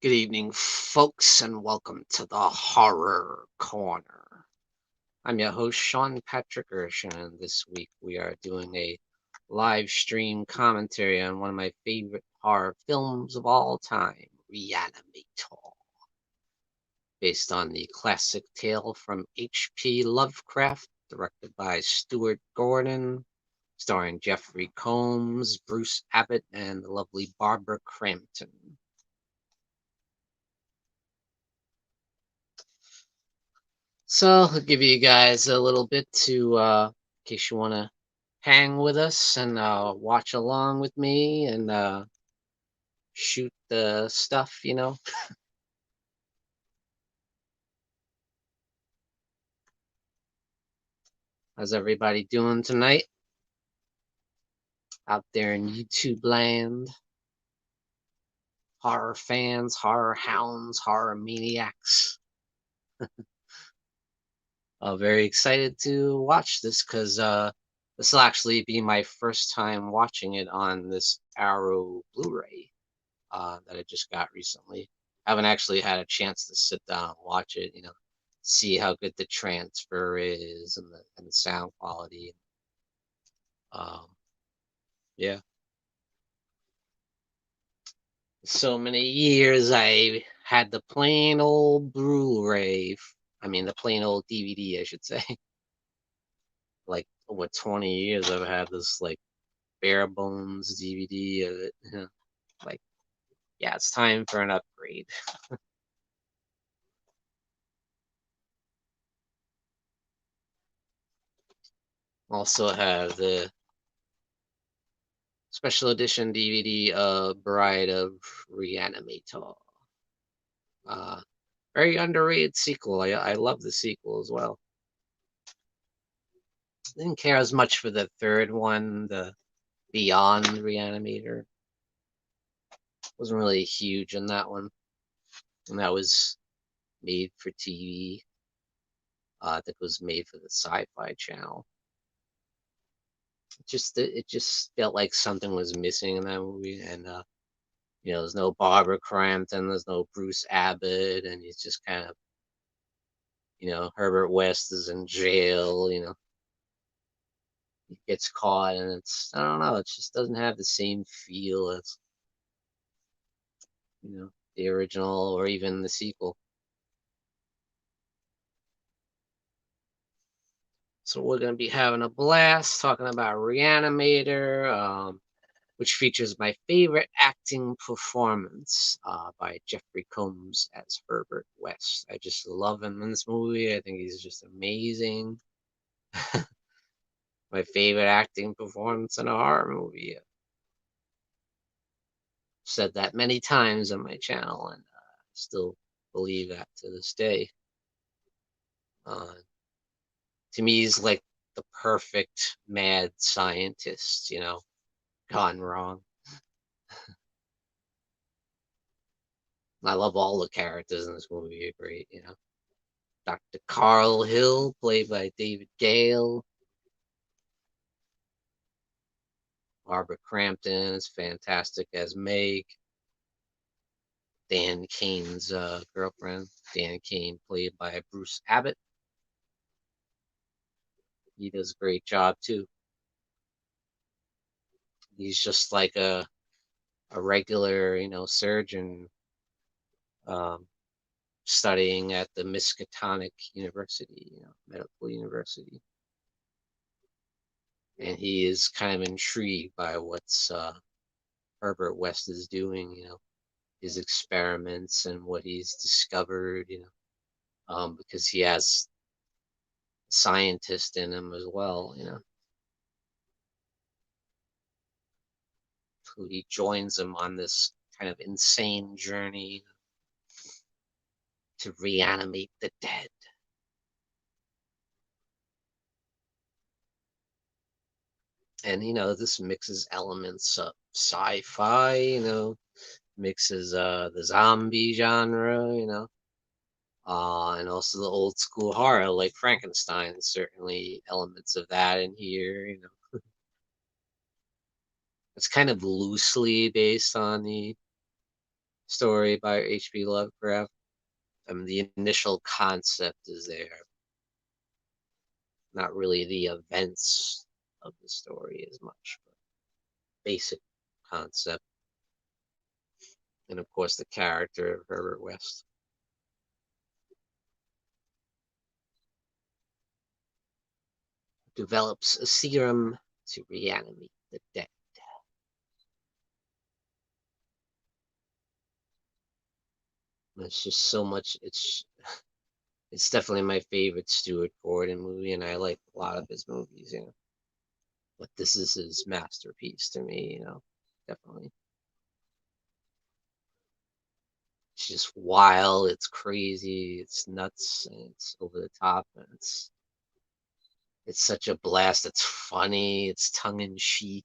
Good evening, folks, and welcome to the Horror Corner. I'm your host, Sean Patrick Urshan, and this week we are doing a live stream commentary on one of my favorite horror films of all time, Re-Animator, based on the classic tale from H.P. Lovecraft, directed by Stuart Gordon, starring Jeffrey Combs, Bruce Abbott, and the lovely Barbara Crampton. So I'll give you guys a little bit to, in case you want to hang with us and watch along with me and shoot the stuff. How's everybody doing tonight out there in YouTube land? Horror fans, horror hounds, horror maniacs. Very excited to watch this because this will actually be my first time watching it on this Arrow Blu-ray that I just got recently. I haven't actually had a chance to sit down and watch it, see how good the transfer is and the sound quality. Um, yeah, so many years I had the plain old Blu-ray. I mean, the plain old DVD, I should say. Like over 20 years, I've had this like bare bones DVD of it. Like, yeah, it's time for an upgrade. Also have the special edition DVD of Bride of Re-Animator. Uh, Very underrated sequel. I love the sequel as well. Didn't care as much for the third one, the Beyond Re-Animator. Wasn't really huge in that one. And that was made for TV. I think it was made for the Sci-Fi Channel. It just felt like something was missing in that movie, and there's no Barbara Crampton, there's no Bruce Abbott, and he's just kind of, Herbert West is in jail, he gets caught, and I don't know, it just doesn't have the same feel as, the original or even the sequel. So we're going to be having a blast talking about Re-Animator, which features my favorite acting performance by Jeffrey Combs as Herbert West. I just love him in this movie. I think he's just amazing. My favorite acting performance in a horror movie. I've said that many times on my channel, and still believe that to this day. Uh, to me, he's like the perfect mad scientist, gone wrong. I love all the characters in this movie. Are great, Dr. Carl Hill, played by David Gale. Barbara Crampton is fantastic as Meg. Dan Kane's girlfriend. Dan Kane, played by Bruce Abbott. He does a great job too. He's just like a regular, surgeon um, studying at the Miskatonic University, medical university. And he is kind of intrigued by what's Herbert West is doing, his experiments and what he's discovered, because he has a scientist in him as well, who he joins him on this kind of insane journey to reanimate the dead. And this mixes elements of sci-fi, mixes the zombie genre, and also the old school horror like Frankenstein. Certainly elements of that in here. It's kind of loosely based on the story by H.P. Lovecraft. The initial concept is there, not really the events of the story as much, but basic concept. And of course, the character of Herbert West. Develops a serum to reanimate the dead. It's just so much. It's definitely my favorite Stuart Gordon movie, and I like a lot of his movies, you know. But this is his masterpiece to me, you know, definitely. It's just wild, it's crazy, it's nuts, and it's over the top, and it's such a blast. It's funny, it's tongue in cheek,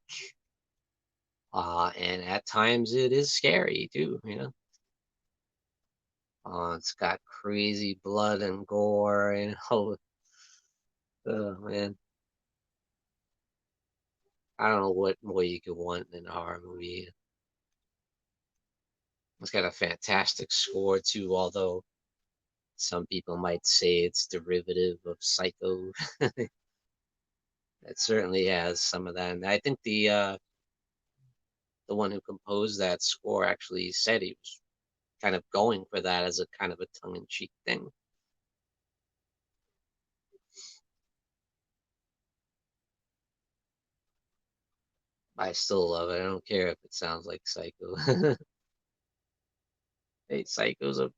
and at times it is scary too, you know. It's got crazy blood and gore, you know. Oh man, I don't know what more you could want in a horror movie. It's got a fantastic score too, although some people might say it's derivative of Psycho. It certainly has some of that. And I think the one who composed that score actually said he was kind of going for that as a kind of a tongue-in-cheek thing. I still love it. I don't care if it sounds like Psycho. Hey, Psycho's a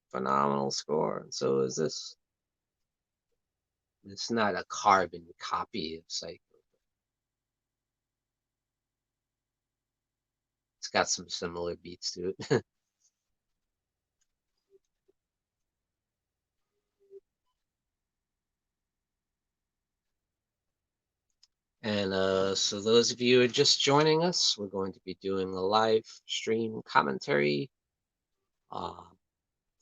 phenomenal score, and so is this. It's not a carbon copy of Psycho. It's got some similar beats to it. And so those of you who are just joining us, we're going to be doing a live stream commentary uh,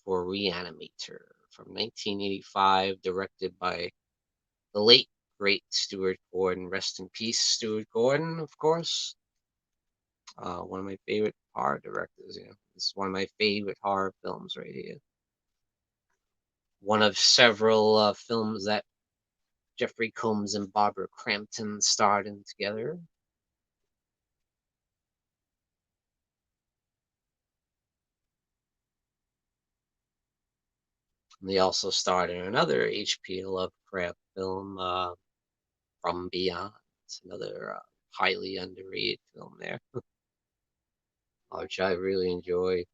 for Re-Animator from 1985, directed by the late, great Stuart Gordon. Rest in peace, Stuart Gordon, of course. One of my favorite horror directors. You know, this is one of my favorite horror films right here. One of several films that Jeffrey Combs and Barbara Crampton starred in together. And they also starred in another H.P. Lovecraft film, From Beyond. It's another highly underrated film there, which I really enjoyed.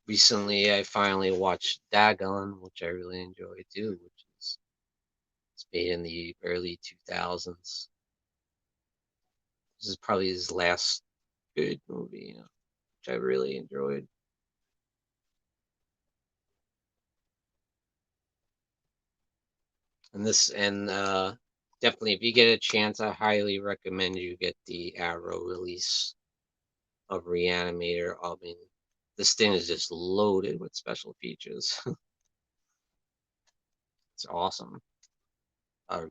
Recently, I finally watched Dagon, which I really enjoyed too, which is it's made in the early 2000s. This is probably his last good movie, you know, which I really enjoyed. And this, and definitely, if you get a chance, I highly recommend you get the Arrow release of Re-Animator. I mean, this thing is just loaded with special features. It's awesome.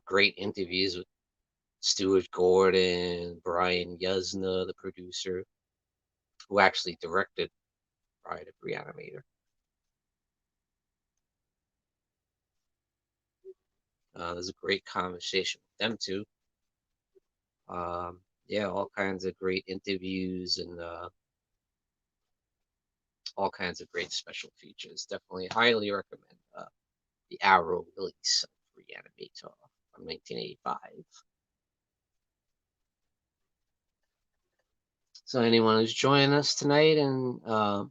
Great interviews with Stuart Gordon, Brian Yuzna, the producer, who actually directed Bride of Re-Animator. There's a great conversation with them too. Yeah, all kinds of great interviews and all kinds of great special features. Definitely highly recommend the Arrow release of Re-Animator from 1985. So anyone who's joining us tonight, and we're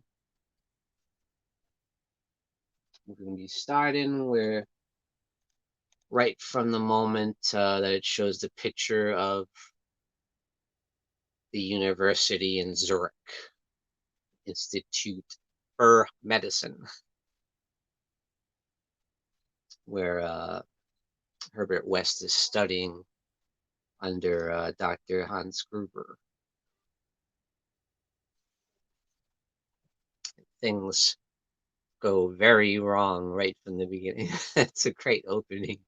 going to be starting where right from the moment that it shows the picture of the university in Zurich, Institute for Medicine, where Herbert West is studying under Dr. Hans Gruber. Things go very wrong right from the beginning. It's a great opening.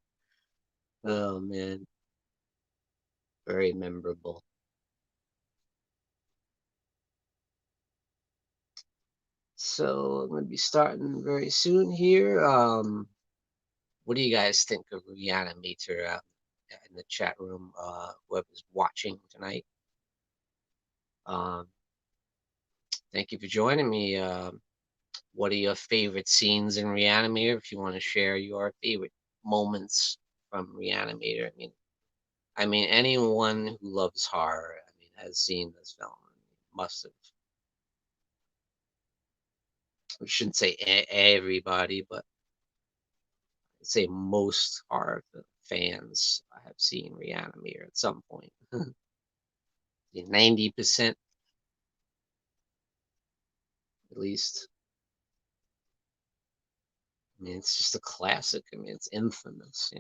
Oh man. Very memorable. So I'm gonna be starting very soon here. What do you guys think of Re-Animator in the chat room? Whoever's watching tonight. Um, Thank you for joining me. What are your favorite scenes in Re-Animator? If you want to share your favorite moments from Re-Animator, I mean, anyone who loves horror, has seen this film. Must have. We shouldn't say everybody, but I'd say most horror fans have seen Re-Animator at some point. 90% at least. It's just a classic. It's infamous.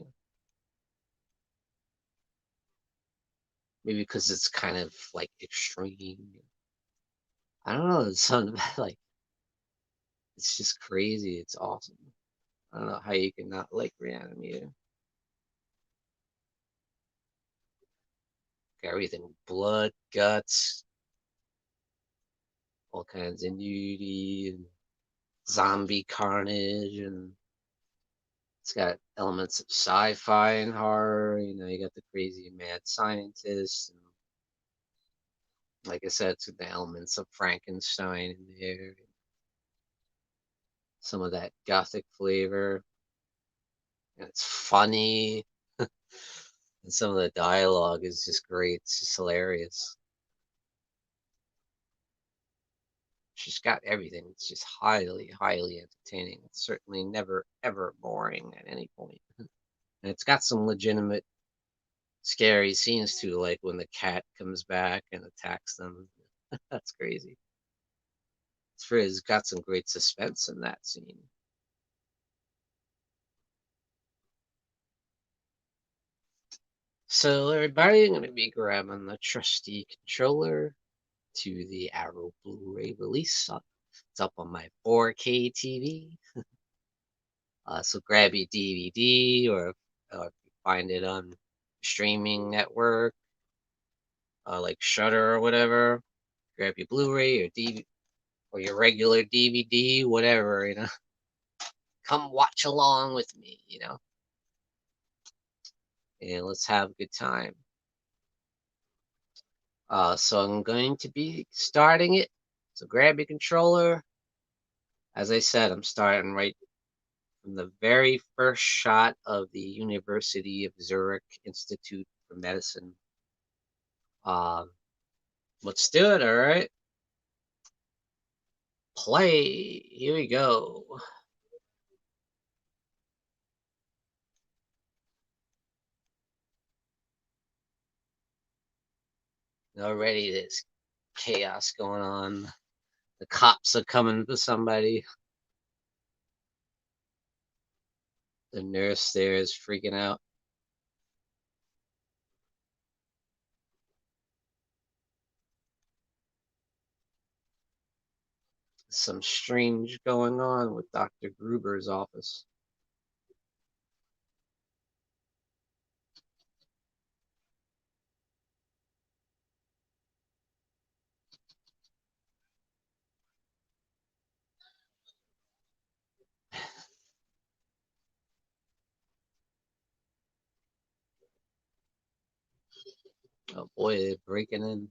Maybe because it's kind of like extreme. I don't know. It's something about like it's just crazy. It's awesome. I don't know how you can not like Re-Animator. Everything, blood, guts, all kinds of nudity and zombie carnage, and it's got elements of sci-fi and horror. You got the crazy mad scientist, and like I said, it's got the elements of Frankenstein in there. Some of that gothic flavor, and it's funny. And some of the dialogue is just great. It's just hilarious. She's got everything. It's just highly, highly entertaining. It's certainly never, ever boring at any point. And it's got some legitimate scary scenes too, like when the cat comes back and attacks them. That's crazy. It's got some great suspense in that scene. So everybody, I'm gonna be grabbing the trusty controller to the Arrow Blu-ray release. It's up on my 4K TV. So grab your DVD, or if you find it on streaming network, like Shutter or whatever. Grab your Blu-ray or DVD or your regular DVD, whatever. Come watch along with me. And let's have a good time. So I'm going to be starting it. So grab your controller. As I said, I'm starting right from the very first shot of the University of Zurich Institute for Medicine. Let's do it, all right? Play. Here we go. Already there's chaos going on. The cops are coming for somebody. The nurse there is freaking out. Some strange going on with Dr. Gruber's office. Oh boy, they're breaking in.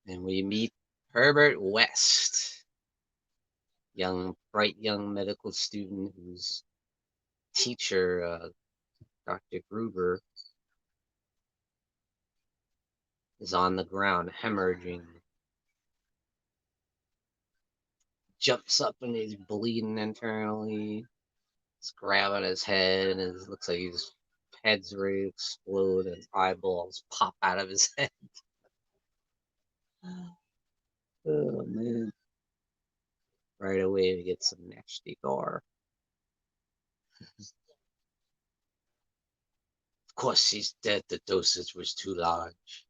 And we meet Herbert West, bright young medical student whose teacher, Dr. Gruber, is on the ground hemorrhaging. Jumps up and he's bleeding internally. He's grabbing his head, and it looks like his head's ready to explode, and his eyeballs pop out of his head. Oh man! Right away we get some nasty gore. Of course he's dead. The dosage was too large.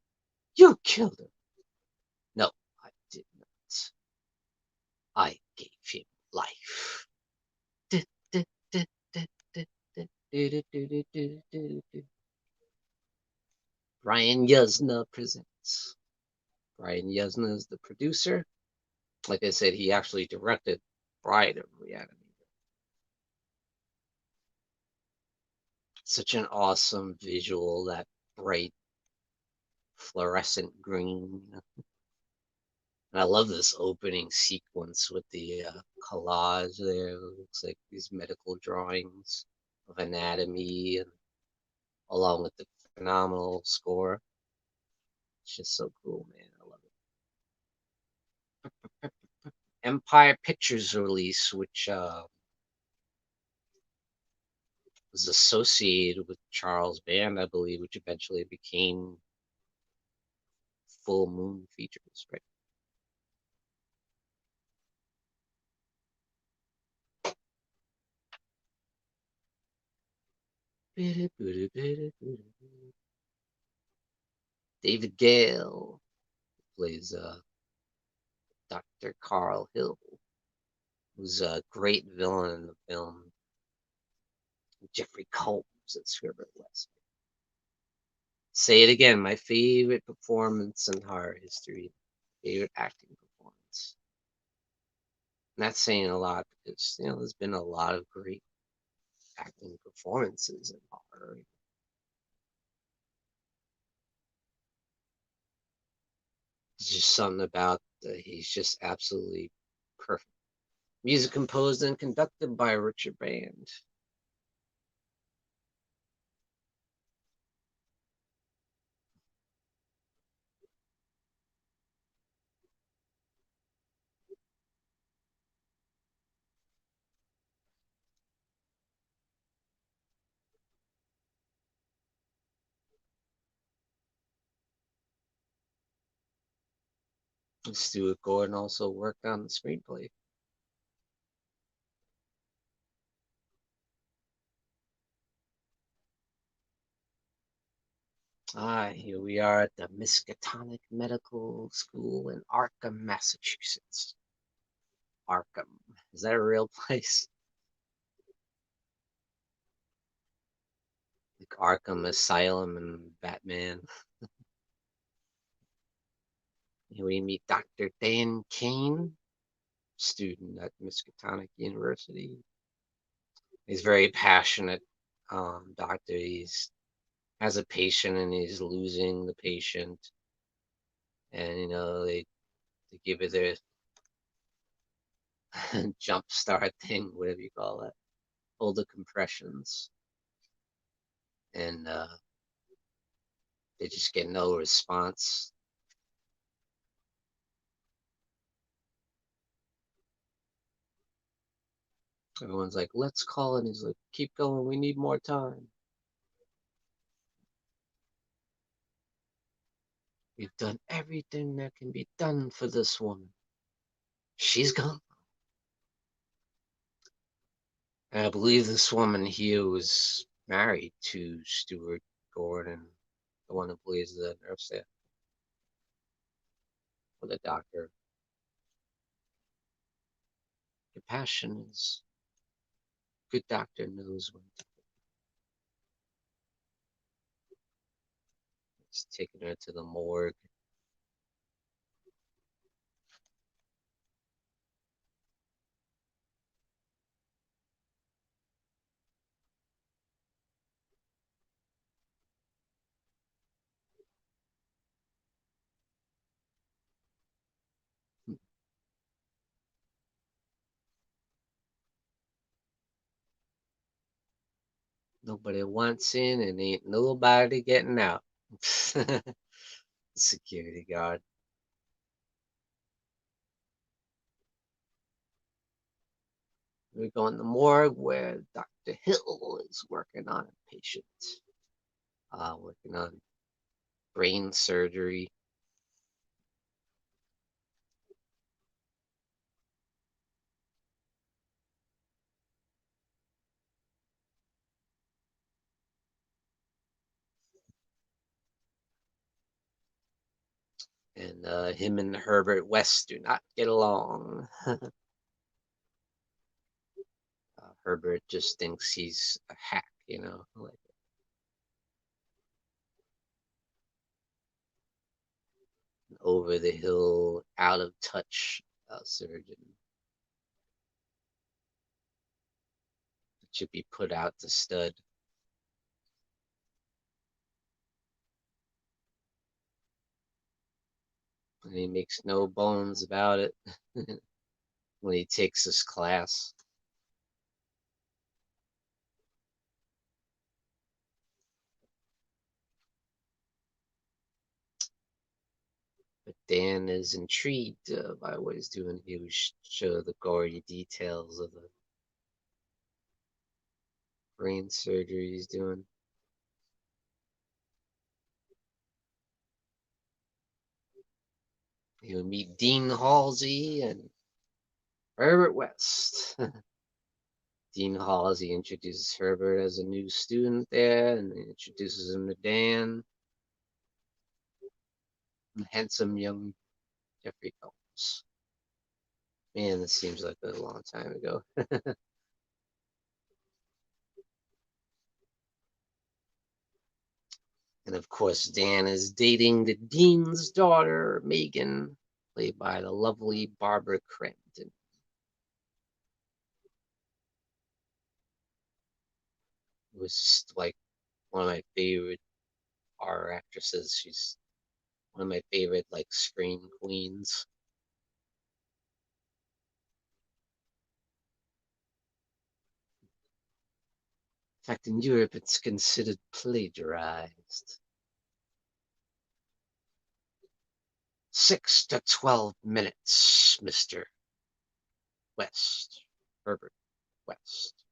You killed him. I gave him life. Brian Yuzna presents. Brian Yuzna is the producer. Like I said, he actually directed Bride of Re-Animator. Such an awesome visual, that bright fluorescent green. And I love this opening sequence with the collage there. It looks like these medical drawings of anatomy, and along with the phenomenal score. It's just so cool, man. I love it. Empire Pictures release, which was associated with Charles Band, I believe, which eventually became Full Moon Features, right? David Gale plays Dr. Carl Hill, who's a great villain in the film. Jeffrey Combs as Herbert West. Say it again, my favorite performance in horror history. Favorite acting performance. And that's saying a lot because, there's been a lot of great acting performances in horror. It's just something about he's just absolutely perfect. Music composed and conducted by Richard Band. Stuart Gordon also worked on the screenplay. Here we are at the Miskatonic Medical School in Arkham, Massachusetts. Arkham. Is that a real place? Like Arkham Asylum and Batman. Here we meet Dr. Dan Kane, student at Miskatonic University. He's very passionate doctor. He's has a patient and he's losing the patient, and they give it their jump start thing, whatever you call it, all the compressions, and they just get no response. Everyone's like, let's call it. He's like, keep going, we need more time. We've done everything that can be done for this woman. She's gone. And I believe this woman here was married to Stuart Gordon, the one who plays the nurse there, or the doctor. Compassion is good. Doctor knows when he's taking her to the morgue. Nobody wants in and ain't nobody getting out. Security guard. We go in the morgue where Dr. Hill is working on a patient, working on brain surgery. And him and Herbert West do not get along. Herbert just thinks he's a hack, like an over the hill, out of touch surgeon that should be put out to stud. And he makes no bones about it when he takes his class. But Dan is intrigued by what he's doing. He would show the gory details of the brain surgery he's doing. He would meet Dean Halsey and Herbert West. Dean Halsey introduces Herbert as a new student there and introduces him to Dan. And handsome young Jeffrey Combs. Man, this seems like a long time ago. And of course, Dan is dating the Dean's daughter, Megan, played by the lovely Barbara Crampton. It was just like one of my favorite horror actresses. She's one of my favorite like scream queens. In fact, in Europe, it's considered plagiarized. 6 to 12 minutes, Mr. West. Herbert West.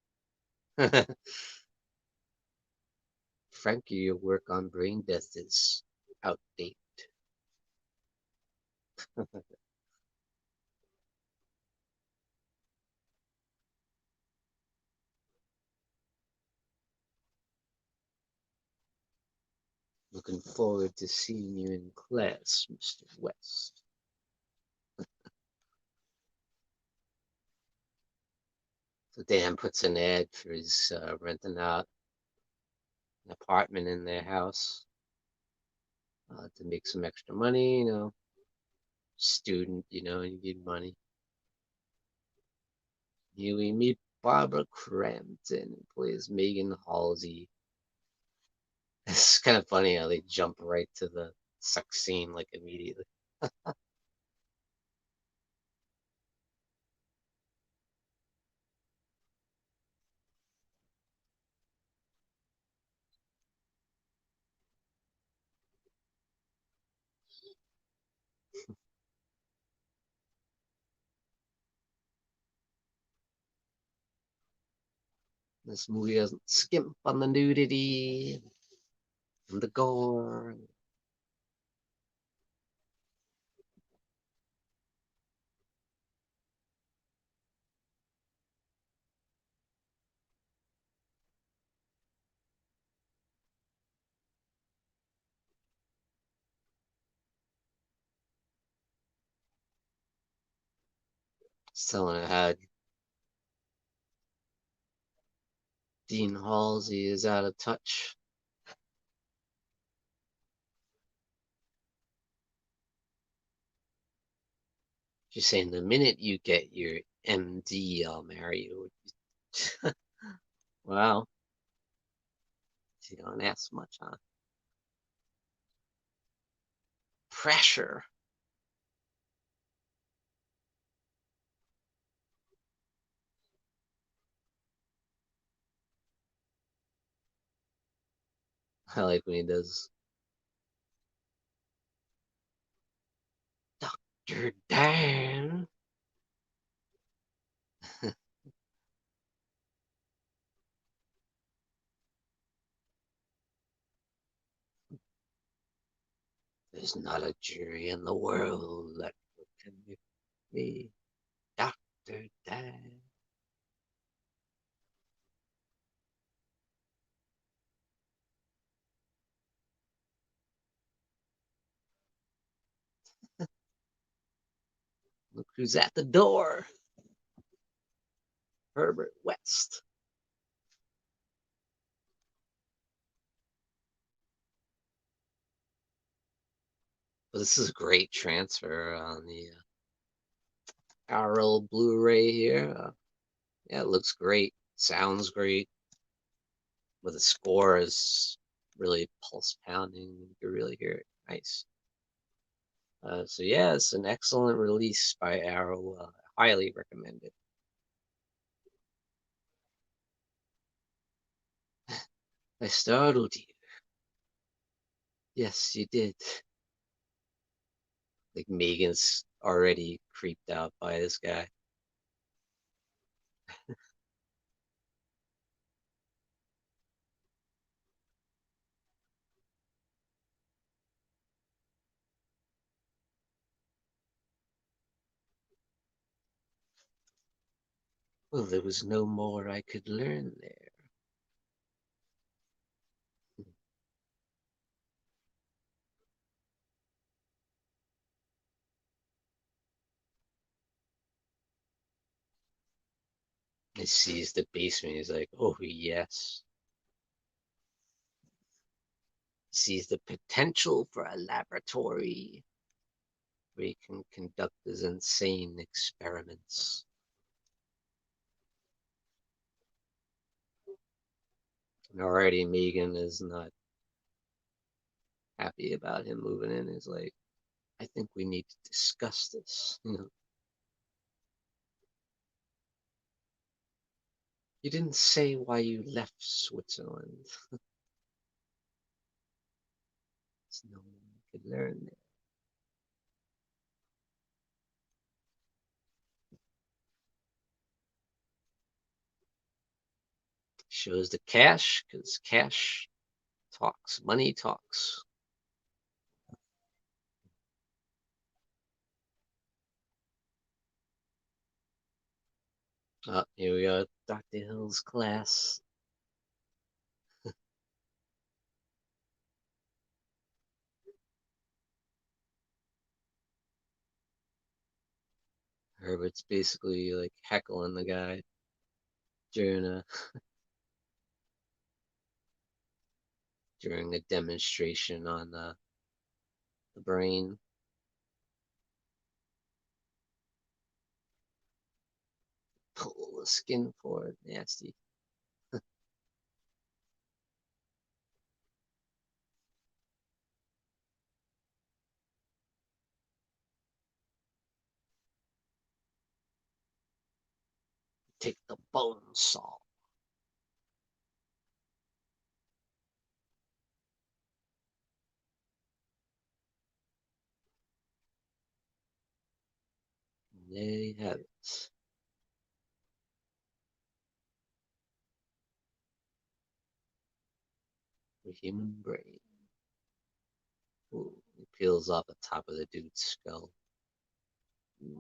Frankie, your work on brain death is outdated. Looking forward to seeing you in class, Mr. West. So Dan puts an ad for his renting out an apartment in their house to make some extra money, student, you need money. Here we meet Barbara Crampton, who plays Megan Halsey. It's kind of funny how they jump right to the sex scene like immediately. This movie doesn't skimp on the nudity and the gore. Just telling her how Dean Halsey is out of touch. She's saying the minute you get your MD, I'll marry you. Well, she don't ask much, huh? Pressure. I like when he does. Dr. Dan. There's not a jury in the world that can convict me. Dr. Dan. Look who's at the door. Herbert West. But this is a great transfer on the Arrow Blu-ray here. Yeah, it looks great. Sounds great. But the score is really pulse pounding. You can really hear it. Nice. So yeah, it's an excellent release by Arrow. Highly recommended. I startled you. Yes, you did. Like Megan's already creeped out by this guy. Well, there was no more I could learn there. He sees the basement. He's like, oh, yes. He sees the potential for a laboratory where he can conduct his insane experiments. And already Megan is not happy about him moving in. He's like, I think we need to discuss this. You didn't say why you left Switzerland. So no one could learn there. Shows the cash, because cash talks. Money talks. Here we go. Dr. Hill's class. Herbert's basically like heckling the guy during a demonstration on the brain. Pull the skin forward, nasty. Take the bone saw. And there you have it. The human brain. Ooh, it peels off the top of the dude's skull. Mm,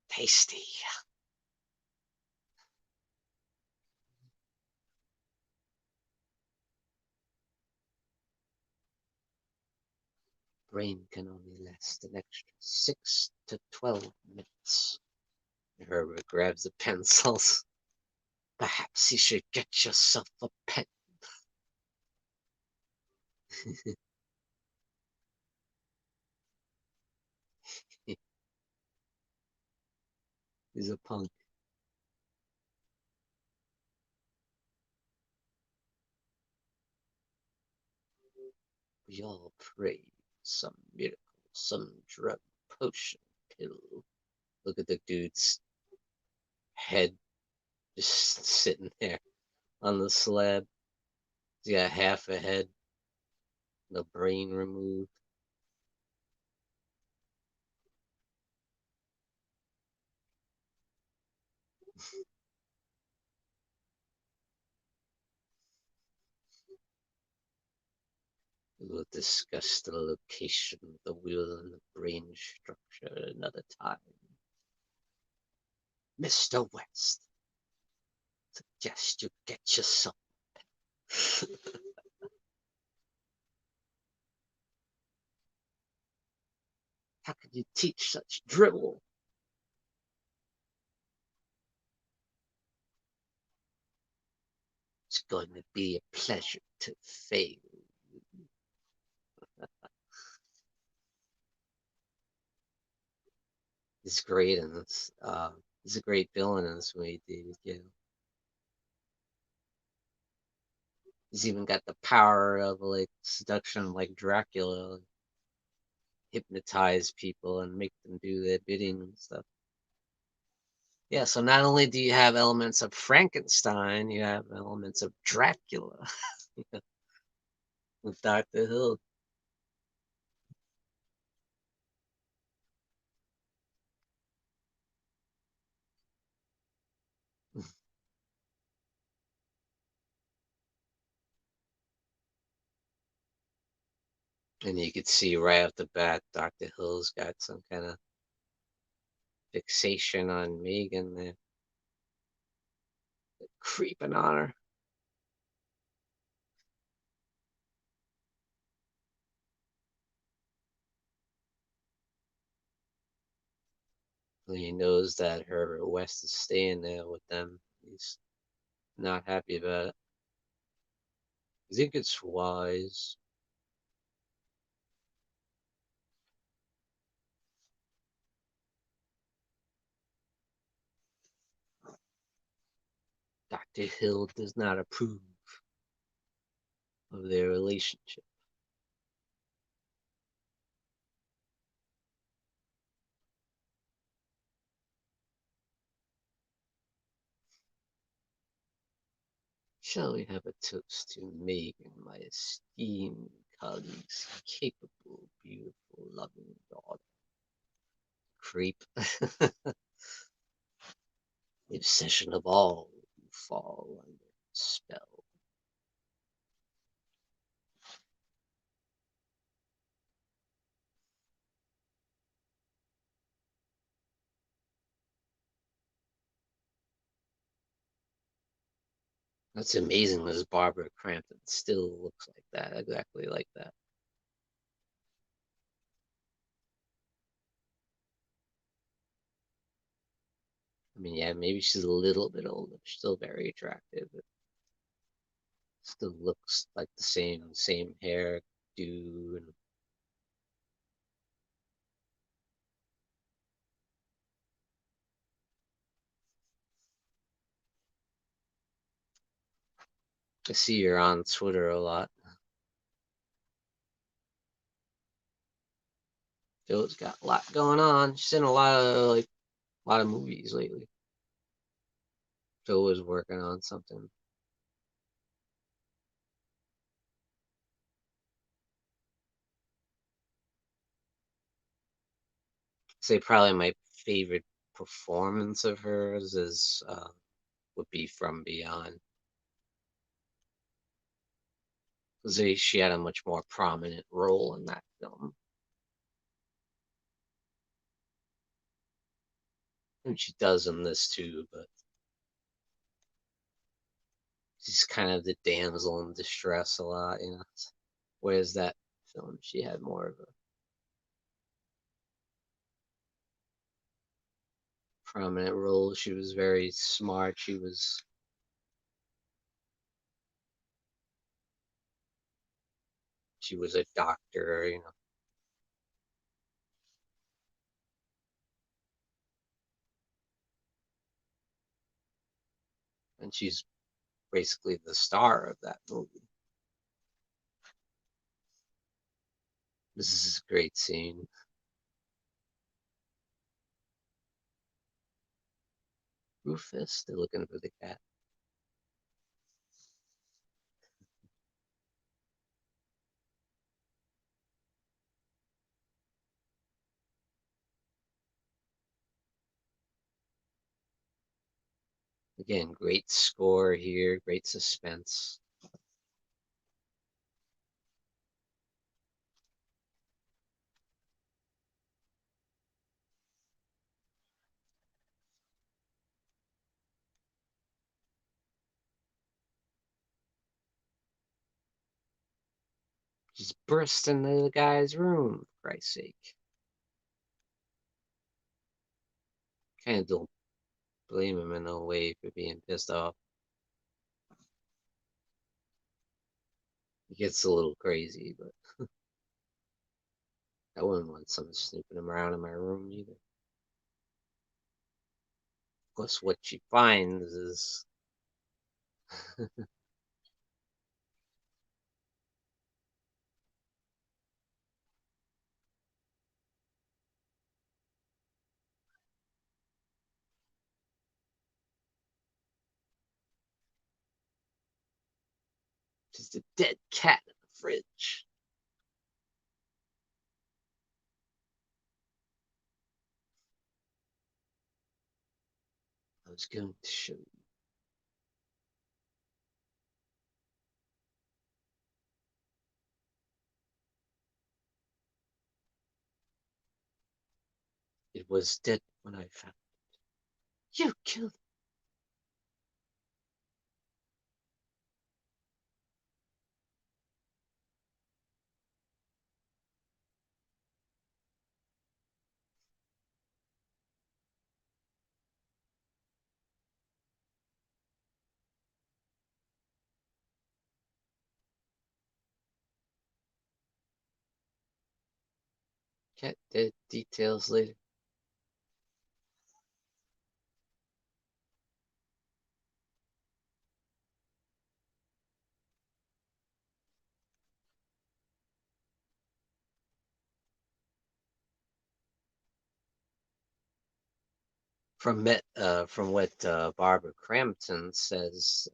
tasty. Brain can only last an extra 6 to 12 minutes. Herbert grabs the pencils. Perhaps you should get yourself a pen. He's a punk. We all pray some miracle, some drug, potion, pill. Look at the dude's head just sitting there on the slab. He's got half a head, the brain removed. We'll discuss the location of the wheel and the brain structure another time. Mr. West, suggest you get yourself. How could you teach such drivel? going to be a pleasure to fail. He's great in this. He's a great villain in this movie, David Gale. He's even got the power of like seduction, like Dracula, hypnotize people and make them do their bidding and stuff. Yeah, so not only do you have elements of Frankenstein, you have elements of Dracula with Dr. Hill. And you could see right off the bat, Dr. Hill's got some kind of fixation on Megan there, creeping on her. He knows that Herbert West is staying there with them. He's not happy about it. I think it's wise. Dr. Hill does not approve of their relationship. Shall we have a toast to Megan, my esteemed colleague's capable, beautiful, loving daughter? Creep. The obsession of all who fall under spell. That's amazing. This Barbara Crampton still looks like that, exactly like that. I mean, yeah, maybe she's a little bit older, still very attractive, but still looks like the same hair do. And I see her on Twitter a lot. Joe's got a lot going on. She's in a lot of movies lately. Joe was working on something. Say probably my favorite performance of hers is would be From Beyond. Because she had a much more prominent role in that film. And she does in this too, but she's kind of the damsel in distress a lot, you know. Whereas that film, she had more of a prominent role. She was very smart. She was a doctor, you know, and she's basically the star of that movie. This is a great scene. Rufus, they're looking for the cat. Again, great score here, great suspense. Just burst into the guy's room, for Christ's sake. Kind of don't blame him in a way for being pissed off. It gets a little crazy, but I wouldn't want someone snooping around in my room either. Of course, what she finds is just a dead cat in the fridge. I was going to show you. It was dead when I found it. You killed it. Cat dead. Details later. From what Barbara Crampton says,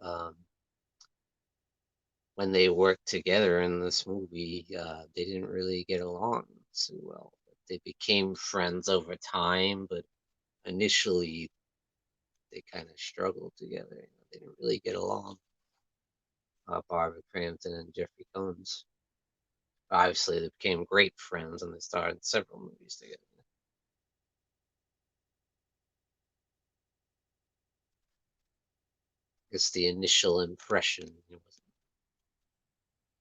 when they worked together in this movie, they didn't really get along too well. They became friends over time, but initially they kind of struggled together. They didn't really get along. Barbara Crampton and Jeffrey Combs. Obviously, they became great friends, and they starred in several movies together. It's the initial impression.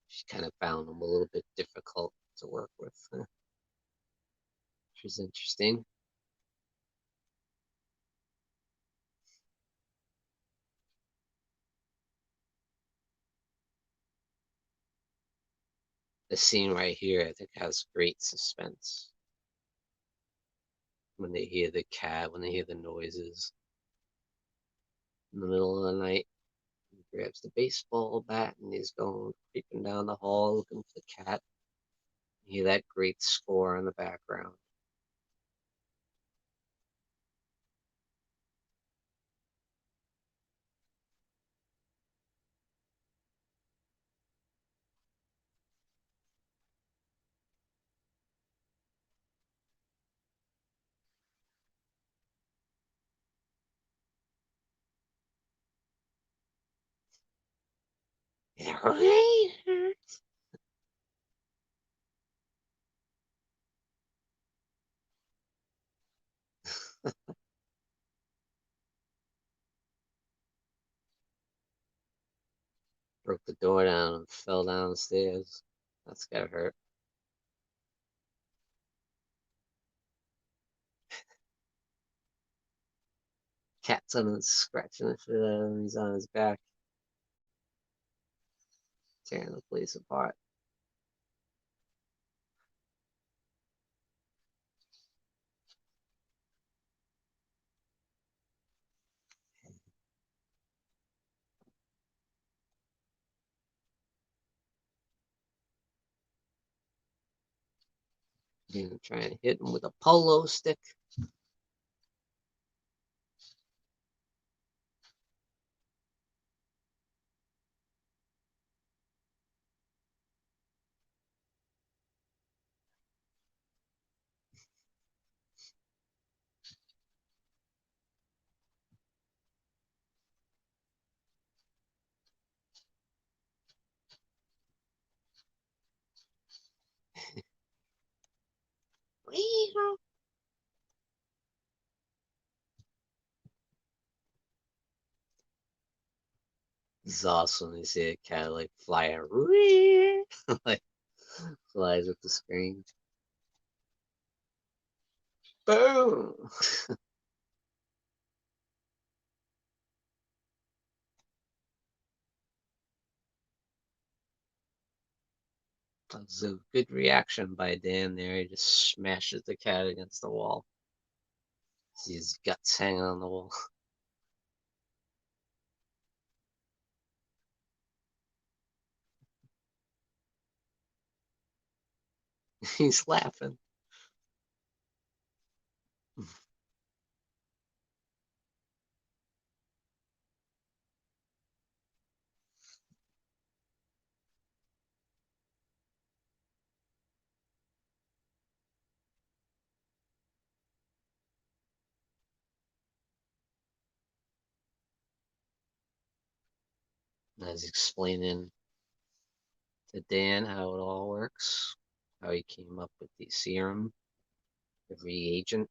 She kind of found them a little bit difficult to work with, which was interesting. The scene right here, I think, has great suspense. When they hear the cat, when they hear the noises in the middle of the night, he grabs the baseball bat and he's going creeping down the hall looking for the cat. You hear that great score in the background. Broke the door down and fell downstairs. That's gotta hurt. Cat's on his scratching the shit out of him. He's on his back, tearing the place apart. You know, trying to hit him with a polo stick. This is awesome. You see a cat like flying, like flies with the screen. Boom! That was a good reaction by Dan there. He just smashes the cat against the wall. See his guts hanging on the wall. He's laughing. As explaining to Dan how it all works, how he came up with the serum, the reagent.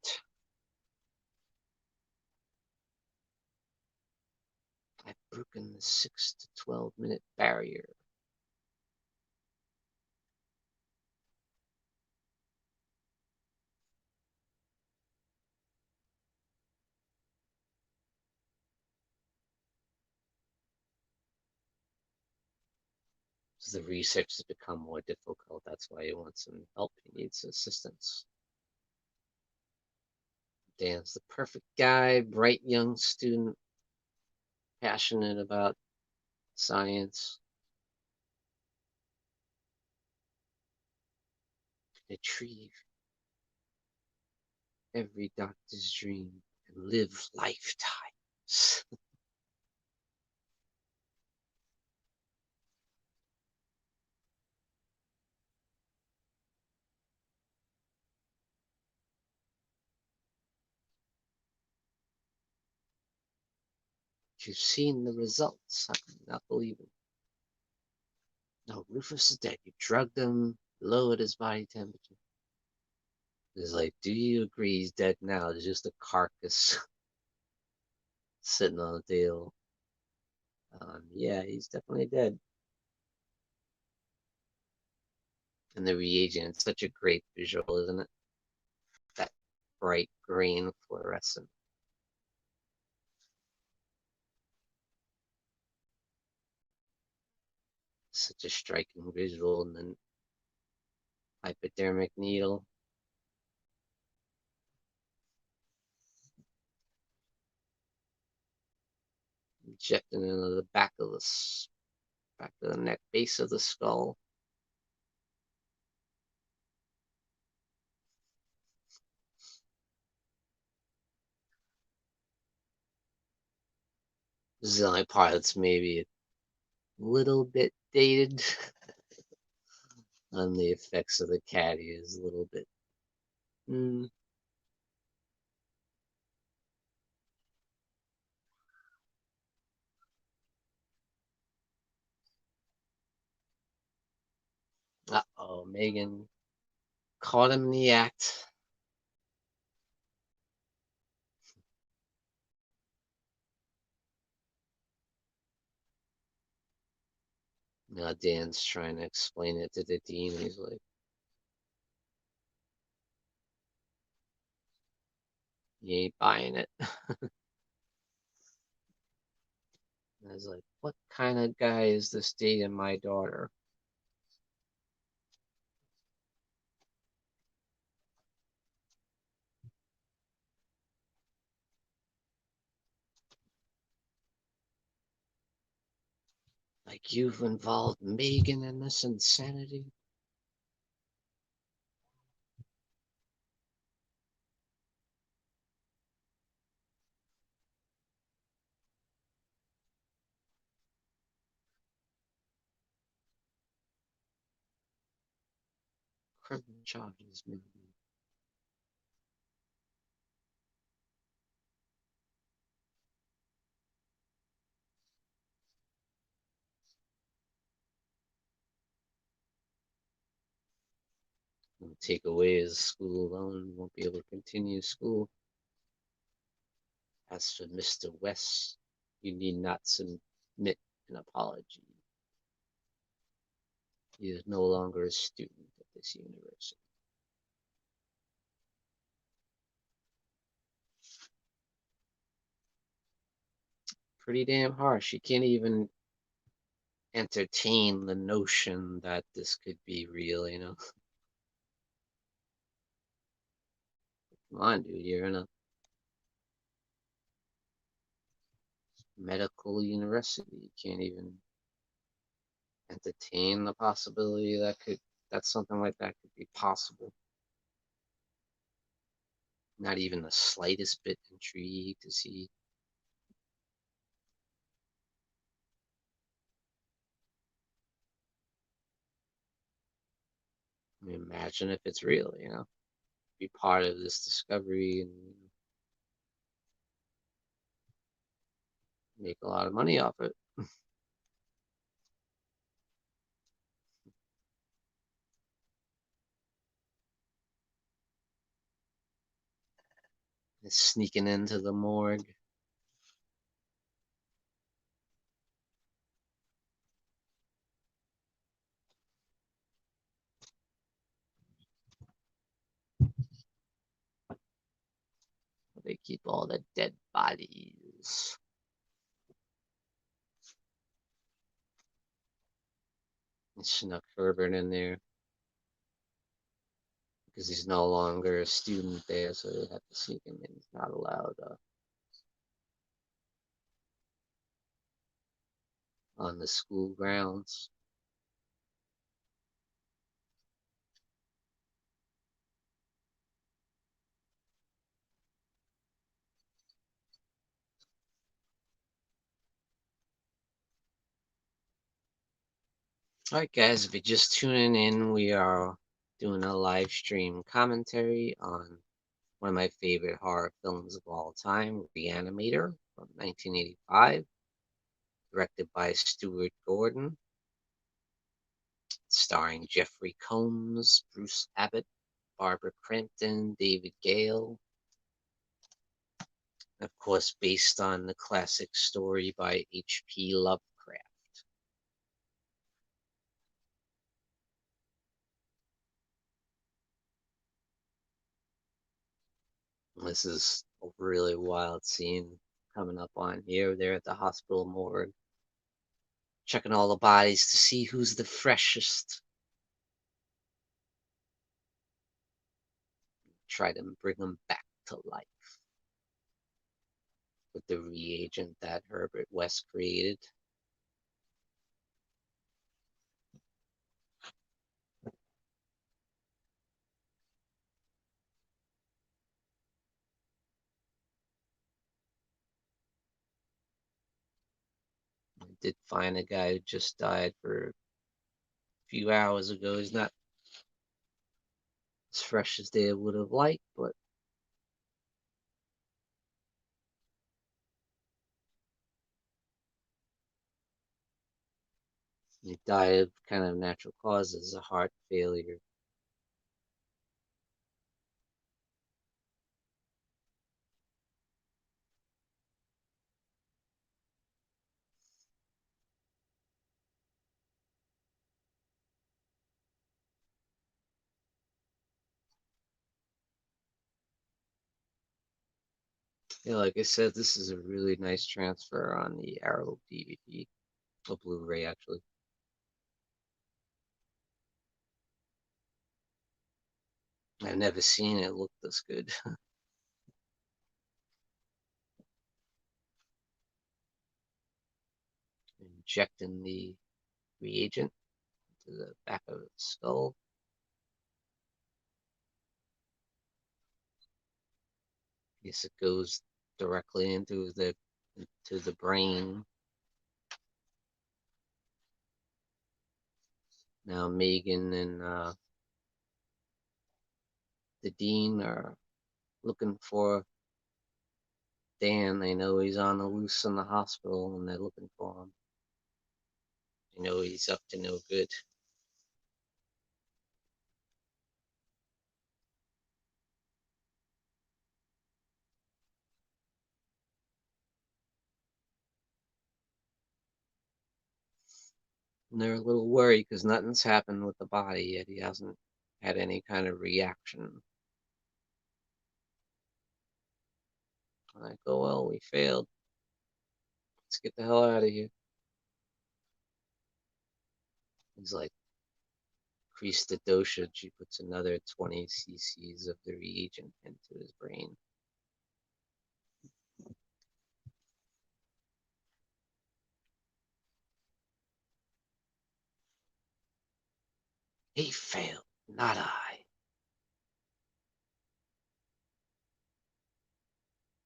I've broken the 6 to 12 minute barrier. As the research has become more difficult, that's why he wants some help. He needs assistance. Dan's the perfect guy, bright young student, passionate about science. Retrieve every doctor's dream and live lifetimes. You've seen the results. I cannot believe it. No, Rufus is dead. You drugged him, lowered his body temperature. It's like, do you agree he's dead now? It's just a carcass sitting on the table. Yeah, he's definitely dead. And the reagent, it's such a great visual, isn't it? That bright green fluorescent. Such a striking visual. And then hypodermic needle. Injecting into the back of the neck, base of the skull. This is the only part that's maybe a little bit dated on the effects of the cat. He is a little bit. Uh-oh, Megan caught him in the act. Now Dan's trying to explain it to the dean. He's like, "You ain't buying it." I was like, "What kind of guy is this dating my daughter?" Like, you've involved Megan in this insanity? Criminal charges, maybe. Take away his school loan, won't be able to continue school. As for Mr. West, you need not submit an apology. He is no longer a student at this university. Pretty damn harsh. You can't even entertain the notion that this could be real, you know? Come on, dude, you're in a medical university. You can't even entertain the possibility that something like that could be possible. Not even the slightest bit intrigued to see. I mean, imagine if it's real, you know? Be part of this discovery and make a lot of money off it. Sneaking into the morgue. They keep all the dead bodies. They snuck Herbert in there because he's no longer a student there, so they have to sneak him in. He's not allowed on the school grounds. All right, guys, if you're just tuning in, we are doing a live stream commentary on one of my favorite horror films of all time, Re-Animator from 1985, directed by Stuart Gordon, starring Jeffrey Combs, Bruce Abbott, Barbara Crampton, David Gale, and of course, based on the classic story by H.P. Lovecraft. This is a really wild scene coming up on here. They're at the hospital morgue, checking all the bodies to see who's the freshest. Try to bring them back to life with the reagent that Herbert West created. I did find a guy who just died for a few hours ago. He's not as fresh as they would have liked, but he died of kind of natural causes, a heart failure. Yeah, like I said, this is a really nice transfer on the Arrow DVD, or Blu-ray actually. I've never seen it look this good. Injecting the reagent to the back of the skull. I guess it goes directly into the brain. Now Megan and the dean are looking for Dan. They know he's on the loose in the hospital, and they're looking for him. They know he's up to no good. And they're a little worried because nothing's happened with the body yet. He hasn't had any kind of reaction. Like, oh well, we failed. Let's get the hell out of here. He's like, increase the dosage. He puts another 20 cc's of the reagent into his brain. He failed, not I.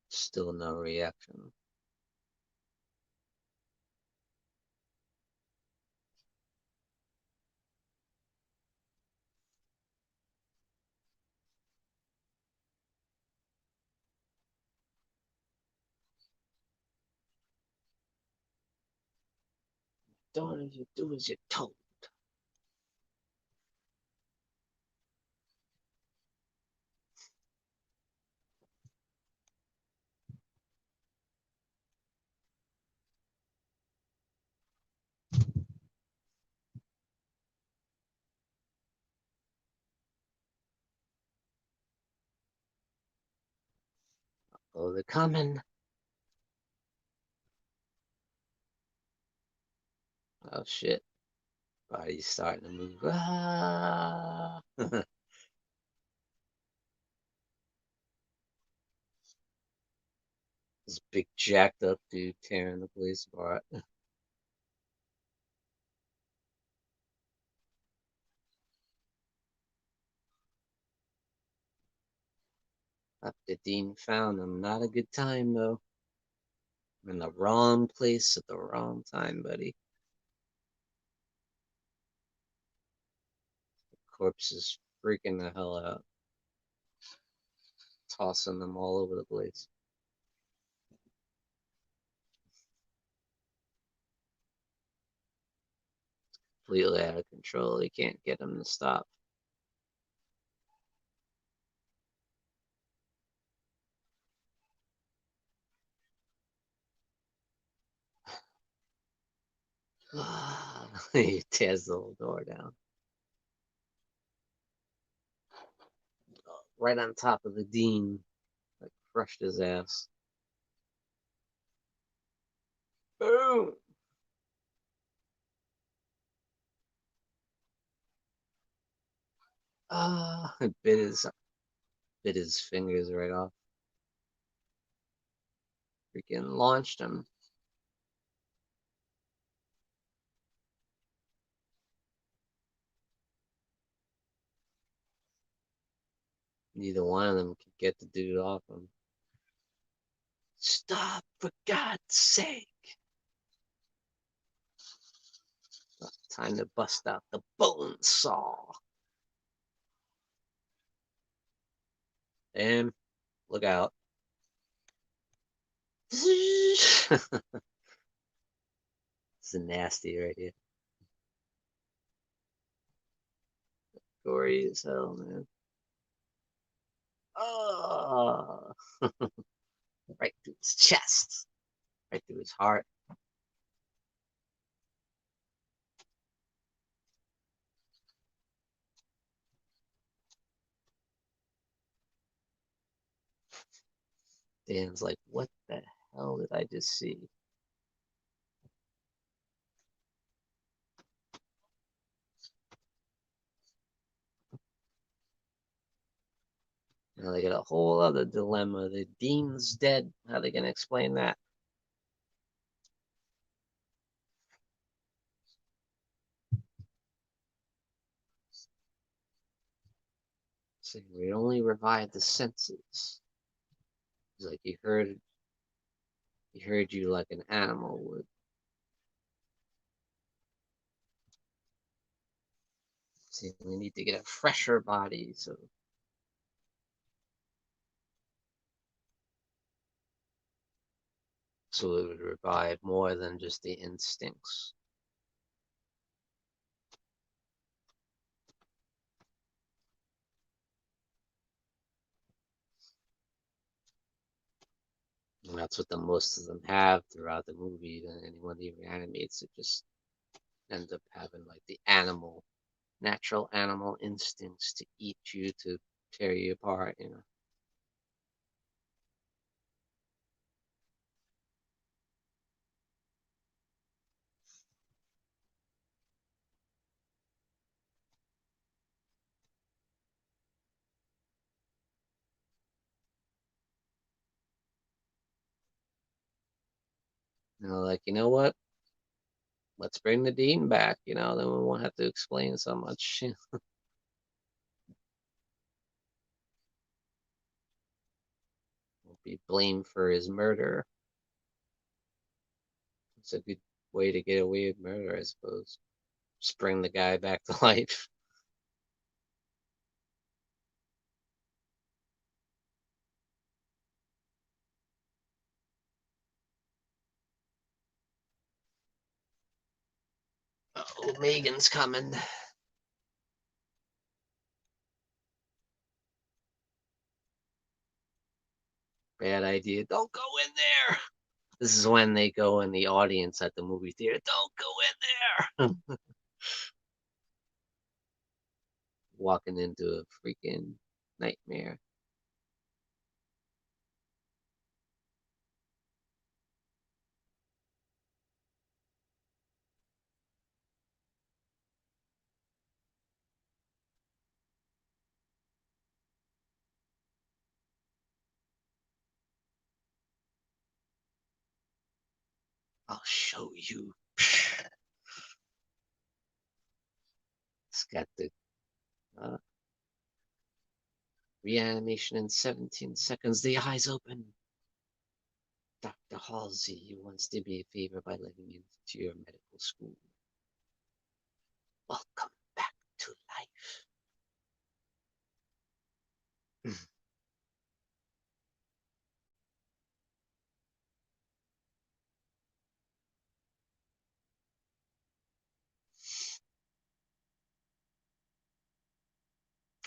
Still no reaction. Daughter, you do as you're told. Oh, they're coming. Oh shit. Body's starting to move. Ah! This big jacked up dude tearing the place apart. After Dean found him, not a good time though. I'm in the wrong place at the wrong time, buddy. The corpse is freaking the hell out, tossing them all over the place. Completely out of control. He can't get him to stop. He tears the little door down. Right on top of the Dean. Like crushed his ass. Boom! Ah, it bit his fingers right off. Freaking launched him. Neither one of them could get the dude off him. Stop, for God's sake. Time to bust out the bone saw. And look out. It's nasty right here. Gory as hell, man. Oh, right through his chest, right through his heart. Dan's like, what the hell did I just see? Now they got a whole other dilemma. The Dean's dead. How are they gonna explain that? So we only revived the senses. He's like, he heard you like an animal would. See, we need to get a fresher body, so it would revive more than just the instincts. And that's what most of them have throughout the movie. And anyone he reanimates, it just ends up having like the natural animal instincts to eat you, to tear you apart. Like, you know what? Let's bring the dean back. Then we won't have to explain so much. Won't be blamed for his murder. It's a good way to get away with murder, I suppose. Just bring the guy back to life. Oh, Megan's coming. Bad idea. Don't go in there. This is when they go in the audience at the movie theater. Don't go in there. Walking into a freaking nightmare. I'll show you. It's got the uh, reanimation in 17 seconds. The eyes open. Dr. Halsey wants to be a favor by letting you into your medical school. Welcome back to life.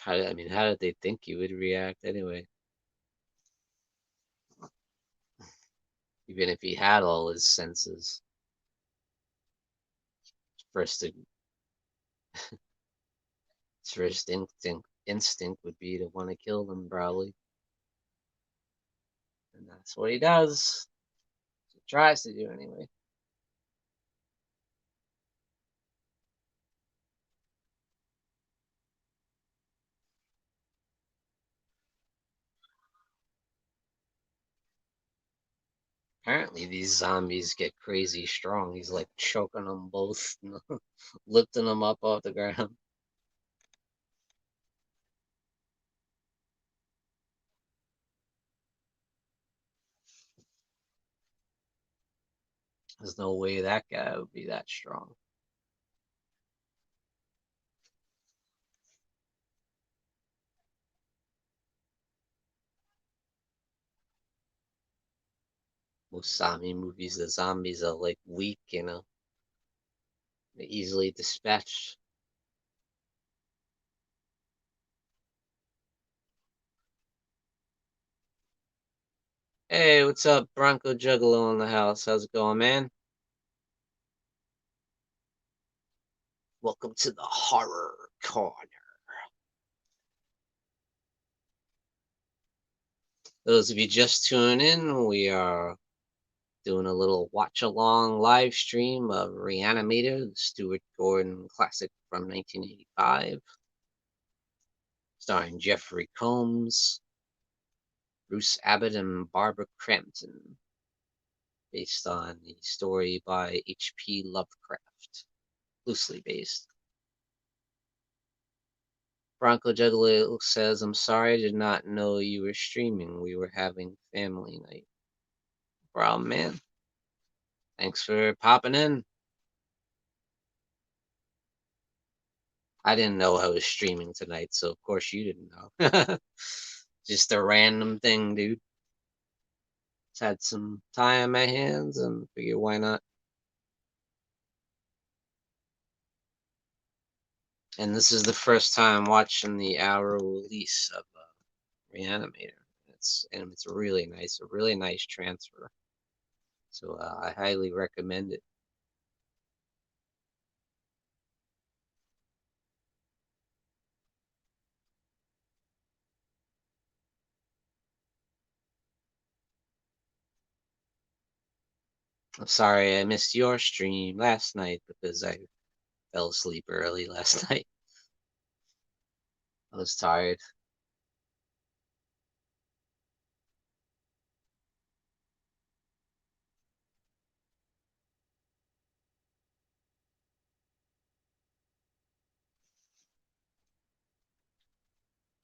How did they think you would react anyway? Even if he had all his senses, first his first instinct would be to want to kill them, probably, and that's what he does. He tries to do anyway. Apparently, these zombies get crazy strong. He's like choking them both, lifting them up off the ground. There's no way that guy would be that strong. Most zombie movies, the zombies are like weak, they're easily dispatched. Hey, what's up, Bronco Juggalo in the house? How's it going, man? Welcome to the horror corner. Those of you just tuning in, we are doing a little watch along live stream of Re-Animator, the Stuart Gordon classic from 1985, starring Jeffrey Combs, Bruce Abbott, and Barbara Crampton, based on the story by H.P. Lovecraft, loosely based. Bronco Juggalo says, I'm sorry, I did not know you were streaming. We were having family night. Problem, man. Thanks for popping in. I didn't know I was streaming tonight, so of course you didn't know. Just a random thing, dude. Just had some time on my hands and figure why not. And this is the first time watching the hour release of Re-Animator. It's a really nice transfer. So I highly recommend it. I'm sorry I missed your stream last night because I fell asleep early last night. I was tired.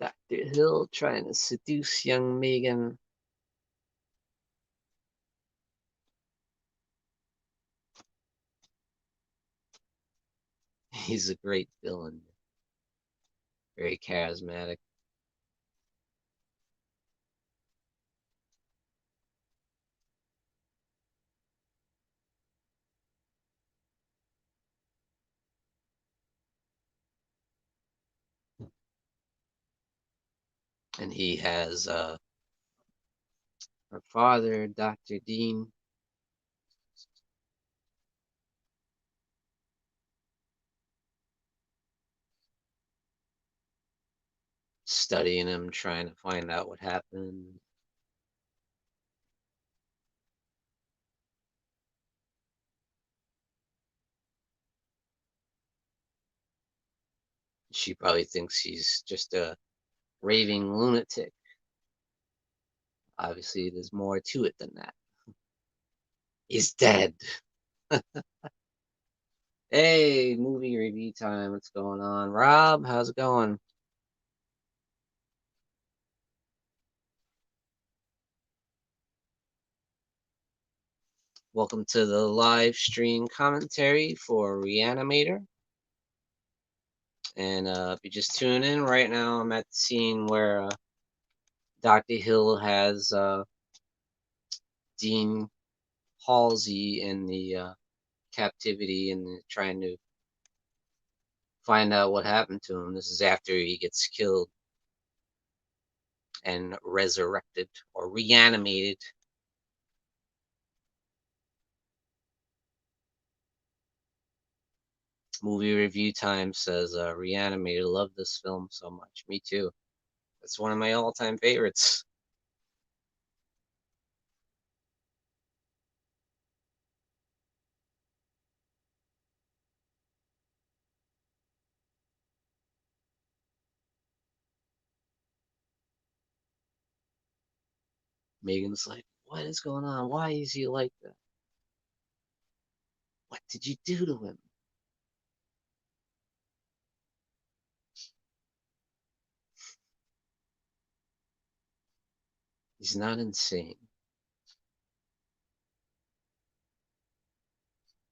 Dr. Hill trying to seduce young Megan. He's a great villain. Very charismatic. And he has her father, Dr. Dean, studying him, trying to find out what happened. She probably thinks he's just a raving lunatic. Obviously, there's more to it than that. He's dead. Hey, movie review time. What's going on? Rob, how's it going? Welcome to the live stream commentary for Re-Animator. And if you just tune in right now, I'm at the scene where Dr. Hill has Dean Halsey in the captivity and trying to find out what happened to him. This is after he gets killed and resurrected or reanimated. Movie review time says Re-Animator. Love this film so much. Me too. It's one of my all-time favorites. Megan's like, what is going on? Why is he like that? What did you do to him? He's not insane.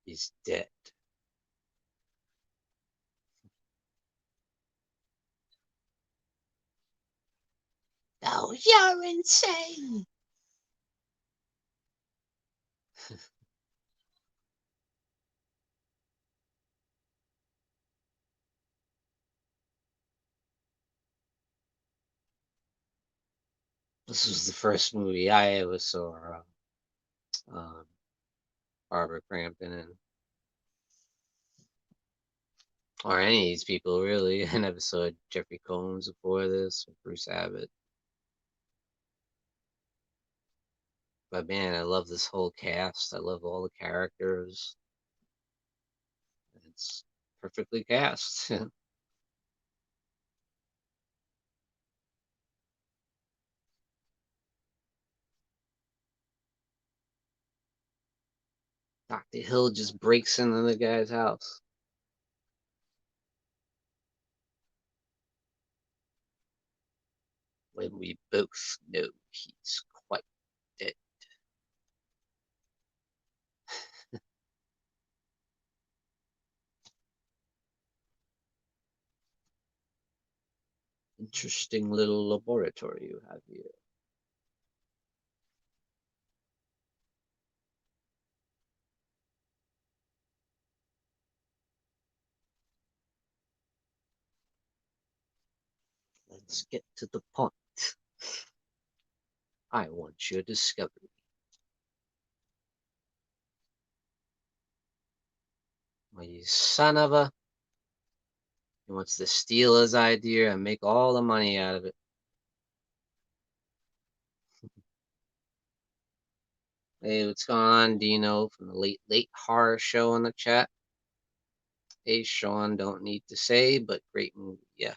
He's dead. Oh, you're insane. This was the first movie I ever saw um, Barbara Crampton in, or any of these people really. I never saw Jeffrey Combs before this, or Bruce Abbott. But man, I love this whole cast. I love all the characters. It's perfectly cast. Dr. Hill just breaks into the guy's house. When we both know he's quite dead. Interesting little laboratory you have here. Let's get to the point. I want your discovery. Well, you son of a. He wants to steal his idea and make all the money out of it. Hey, what's going on, Dino from the Late Late Horror Show in the chat? Hey, Sean, don't need to say, but great movie. Yeah,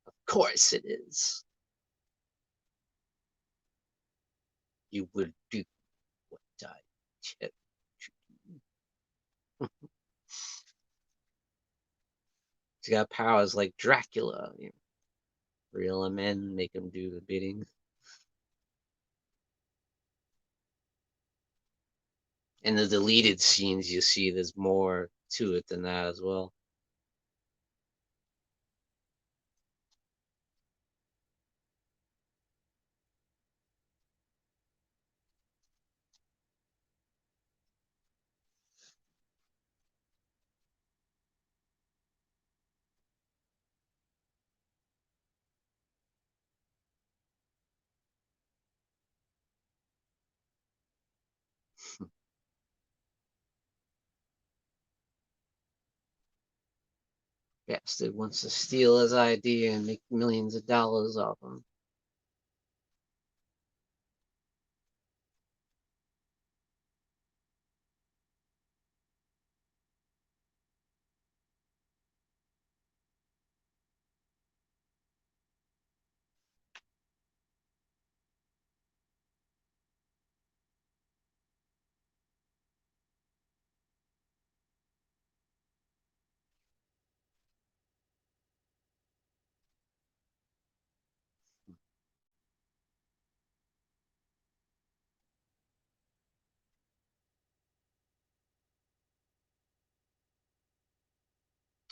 of course it is. You will do what I tell you. He got powers like Dracula. You know, reel him in, make him do the bidding. In the deleted scenes, you see there's more to it than that as well. Bastard wants to steal his idea and make millions of dollars off him.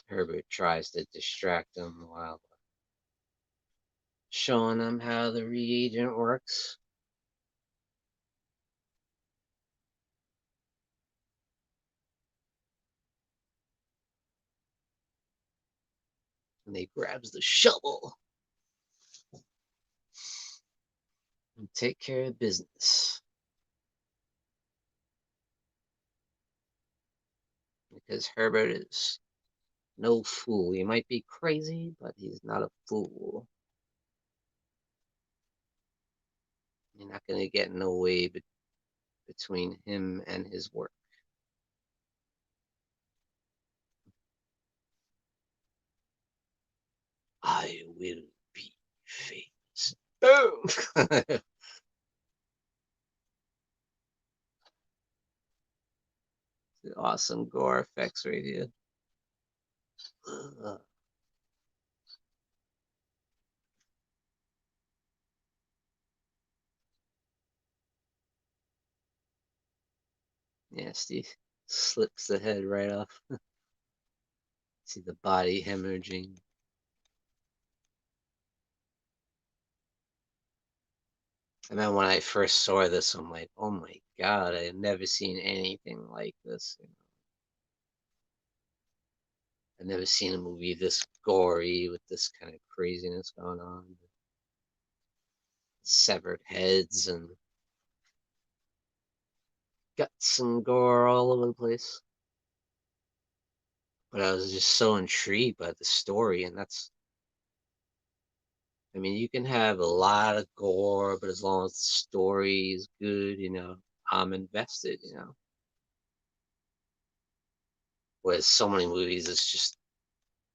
Herbert tries to distract him while showing him how the reagent works. And he grabs the shovel and take care of business. Because Herbert is no fool. He might be crazy, but he's not a fool. You're not going to get no way between him and his work. I will be famous. Boom! Awesome gore effects right here. Nasty. Slips the head right off. See the body hemorrhaging. And then when I first saw this, I'm like, oh my god, I had never seen anything like this. You know? I've never seen a movie this gory with this kind of craziness going on. Severed heads and guts and gore all over the place. But I was just so intrigued by the story, and that's, I mean, you can have a lot of gore, but as long as the story is good, you know, I'm invested, you know. Whereas so many movies, it's just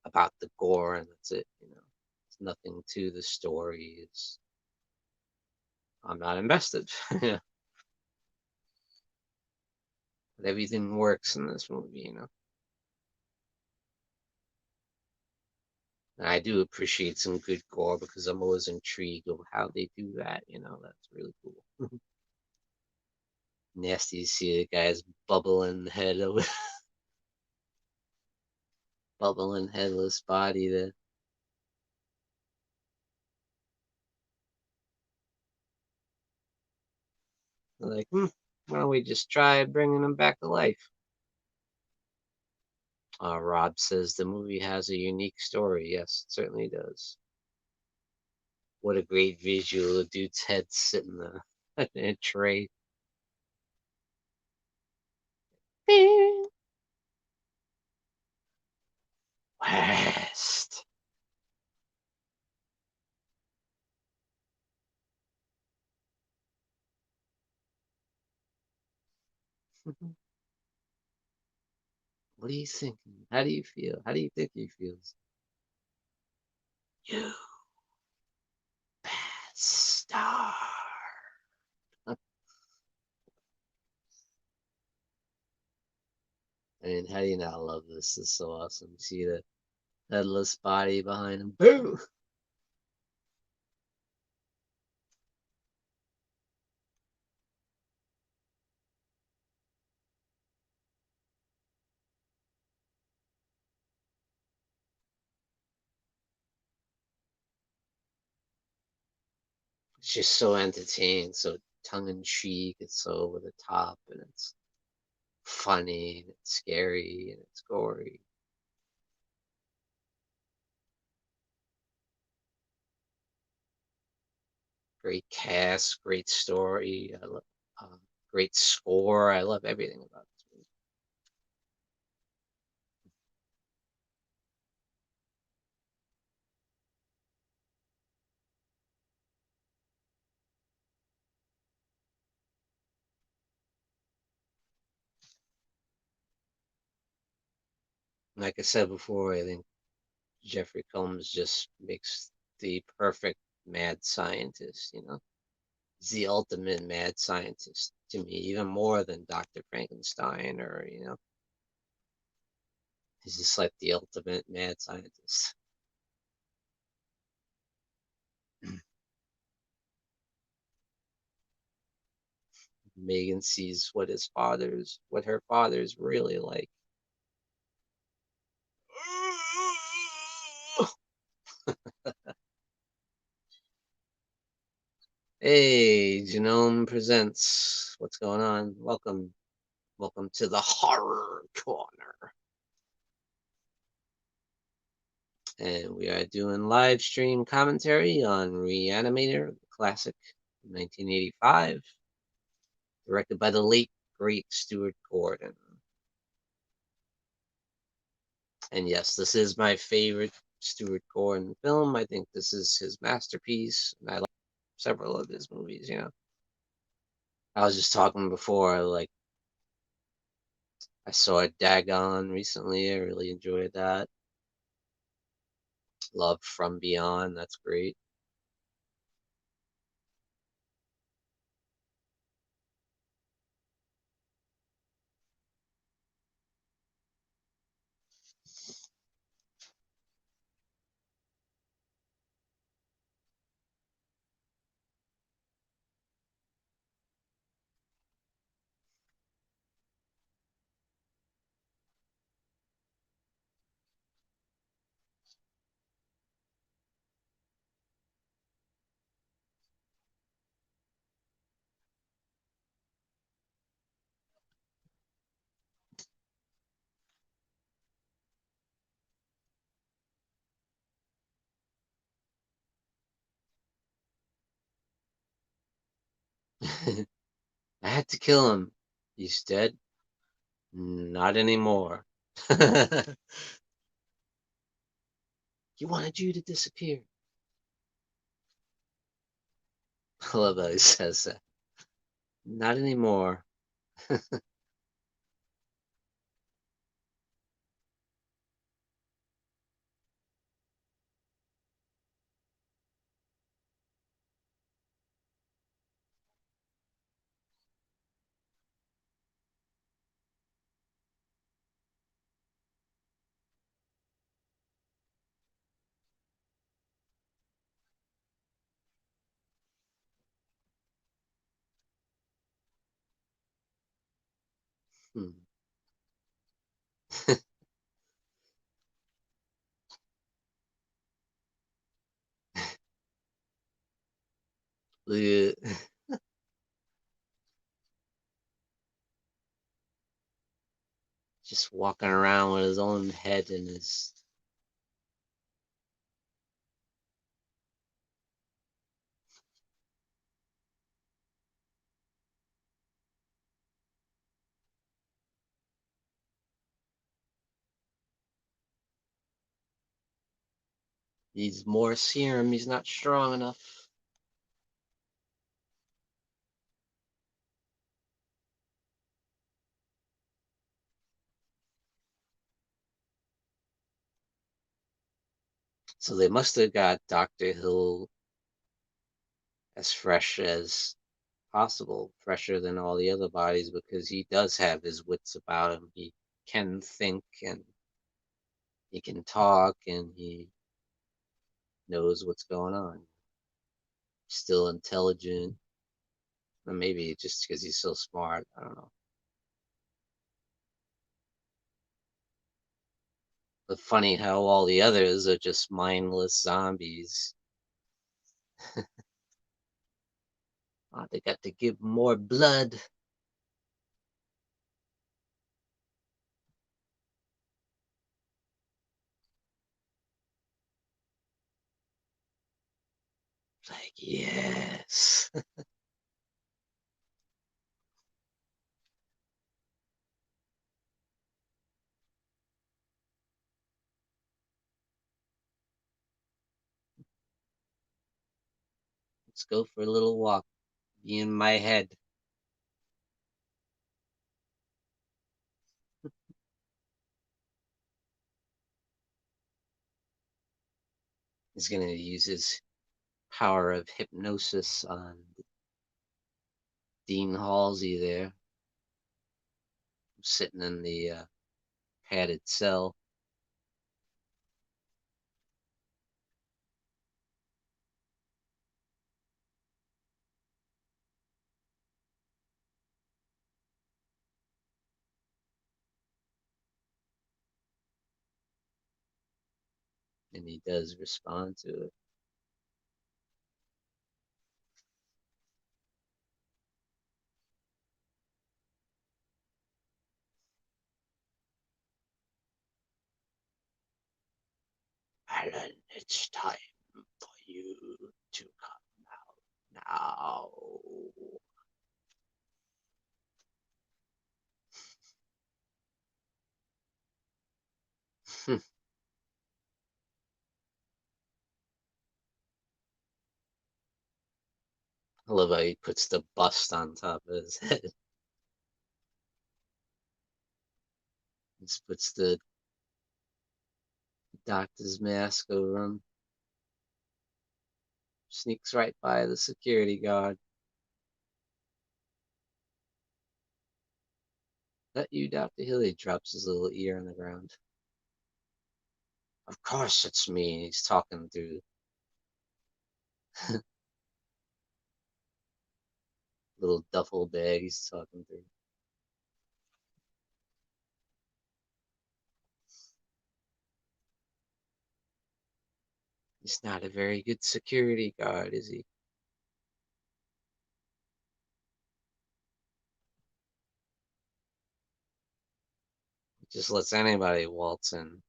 about the gore and that's it, you know. It's nothing to the story. It's I'm not invested. But everything works in this movie, you know. And I do appreciate some good gore because I'm always intrigued of how they do that, you know. That's really cool. Nasty to see the guy's bubbling head over bubbling headless body there. Like, why don't we just try bringing him back to life? Rob says the movie has a unique story. Yes, it certainly does. What a great visual. The dude's head sitting there in a tray. West. What are you thinking? How do you feel? How do you think he feels? You bastard. I mean, how do you not love this? This is so awesome. See that Headless body behind him. Boo! It's just so entertaining, so tongue in cheek, it's so over the top, and it's funny, and it's scary, and it's gory. Great cast, great story, I love, great score. I love everything about this movie. Like I said before, I think Jeffrey Combs just makes the perfect mad scientist, you know? He's the ultimate mad scientist to me, even more than Dr. Frankenstein or, you know, he's just like the ultimate mad scientist. Megan sees what her father's really like. Hey, Genome presents. What's going on? Welcome to the horror corner. And we are doing live stream commentary on Re-Animator, the classic 1985, directed by the late great Stuart Gordon. And yes, this is my favorite Stuart Gordon film. I think this is his masterpiece, and I like several of his movies, you know. I was just talking before, like I saw Dagon recently. I really enjoyed that. Love From Beyond, that's great. I had to kill him. He's dead? Not anymore. He wanted you to disappear. I love that he says that. Not anymore. Hmm. Just walking around with his own head in his. Needs more serum. He's not strong enough. So they must have got Dr. Hill as fresh as possible, fresher than all the other bodies, because he does have his wits about him. He can think, and He can talk and he knows what's going on. Still intelligent. Or maybe just because he's so smart. I don't know. But funny how all the others are just mindless zombies. Oh, they got to give more blood. Like, yes. Let's go for a little walk. Be in my head. He's going to use his power of hypnosis on Dean Halsey there, sitting in the padded cell. And he does respond to it. Alan, it's time for you to come out now. I love how he puts the bust on top of his head. Just puts the doctor's mask over him. Sneaks right by the security guard. That you, Dr. Hill? He drops his little ear on the ground. Of course it's me. He's talking through little duffel bag he's talking through. He's not a very good security guard, is he? He just lets anybody waltz in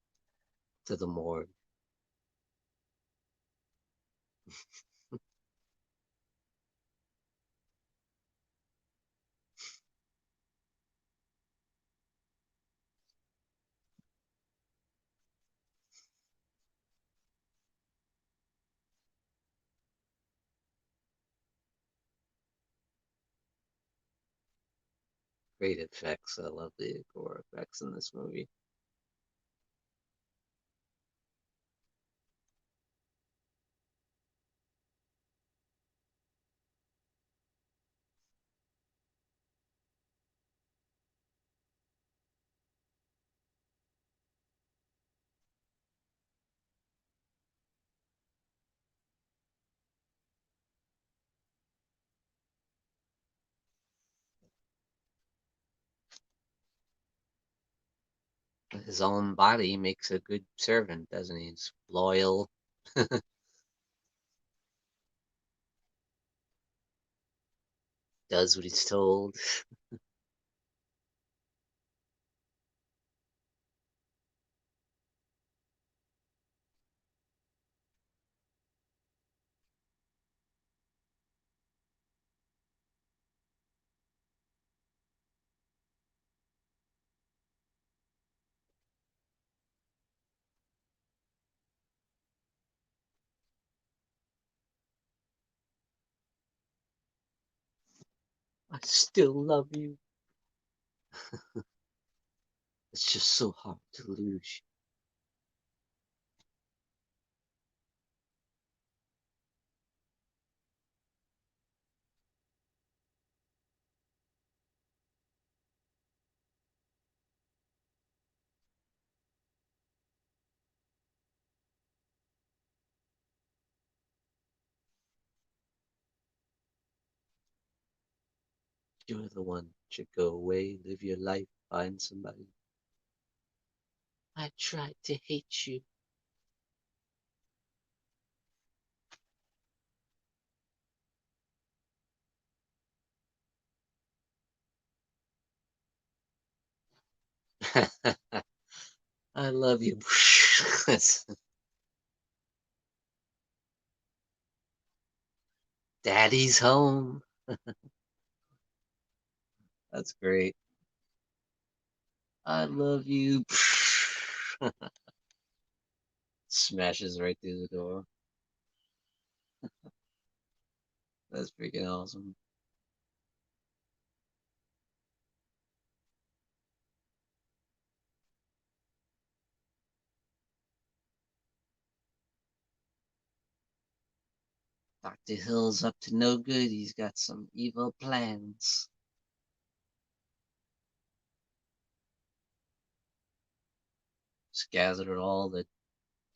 to the morgue. Great effects. I love the gore effects in this movie. His own body makes a good servant, doesn't he? He's loyal, does what he's told. I still love you. It's just so hard to lose. You're the one. Should go away, live your life, find somebody. I tried to hate you. I love you. Daddy's home. That's great. I love you. Smashes right through the door. That's freaking awesome. Dr. Hill's up to no good. He's got some evil plans. Just gathered all the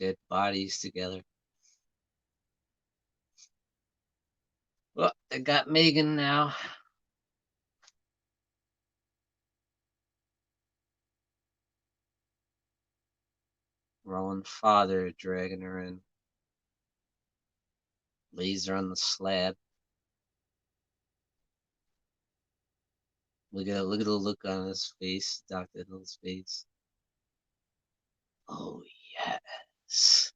dead bodies together. Well, they got Megan now. Rowan's father dragging her in. Lays her on the slab. Look at the look on his face, Dr. Hill's face. Oh yes.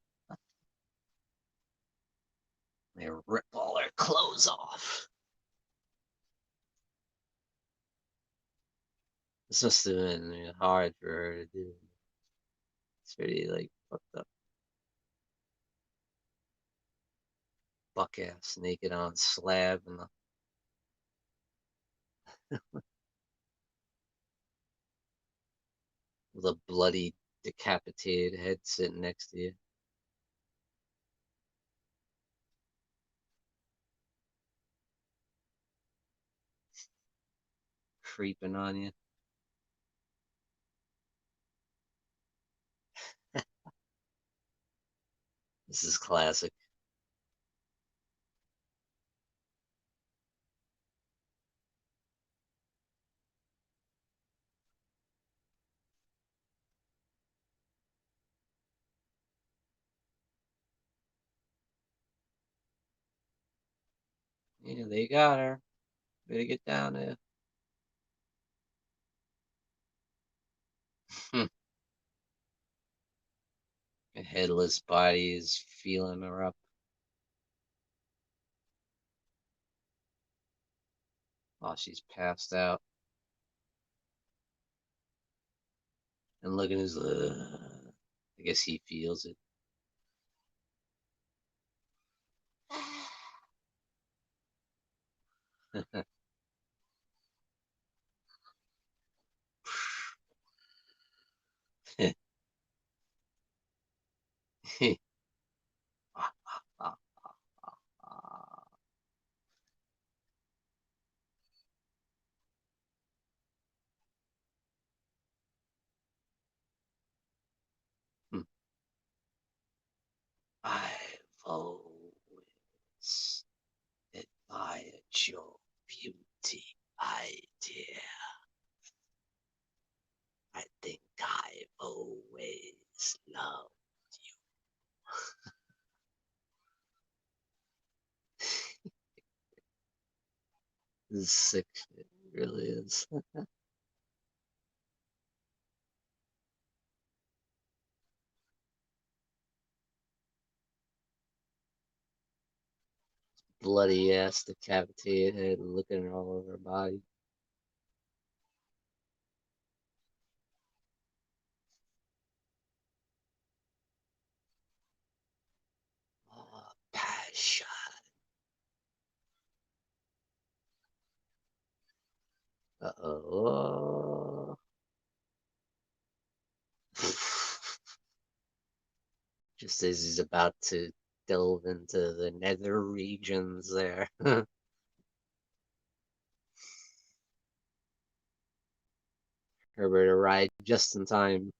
They rip all her clothes off. This must have been hard for her to do. It's pretty like fucked up. Buck ass naked on slab and with a bloody decapitated head sitting next to you. Creeping on you. This is classic. Yeah, they got her. Better get down there. A headless body is feeling her up. While she's passed out. And look at his. I guess he feels it. I've always admired your beauty, idea. I think I've always loved you. This is sick. It really is. Bloody ass, decapitated head, looking all over her body. Oh, passion. Uh-oh. Just as he's about to delve into the nether regions there. Herbert arrived just in time.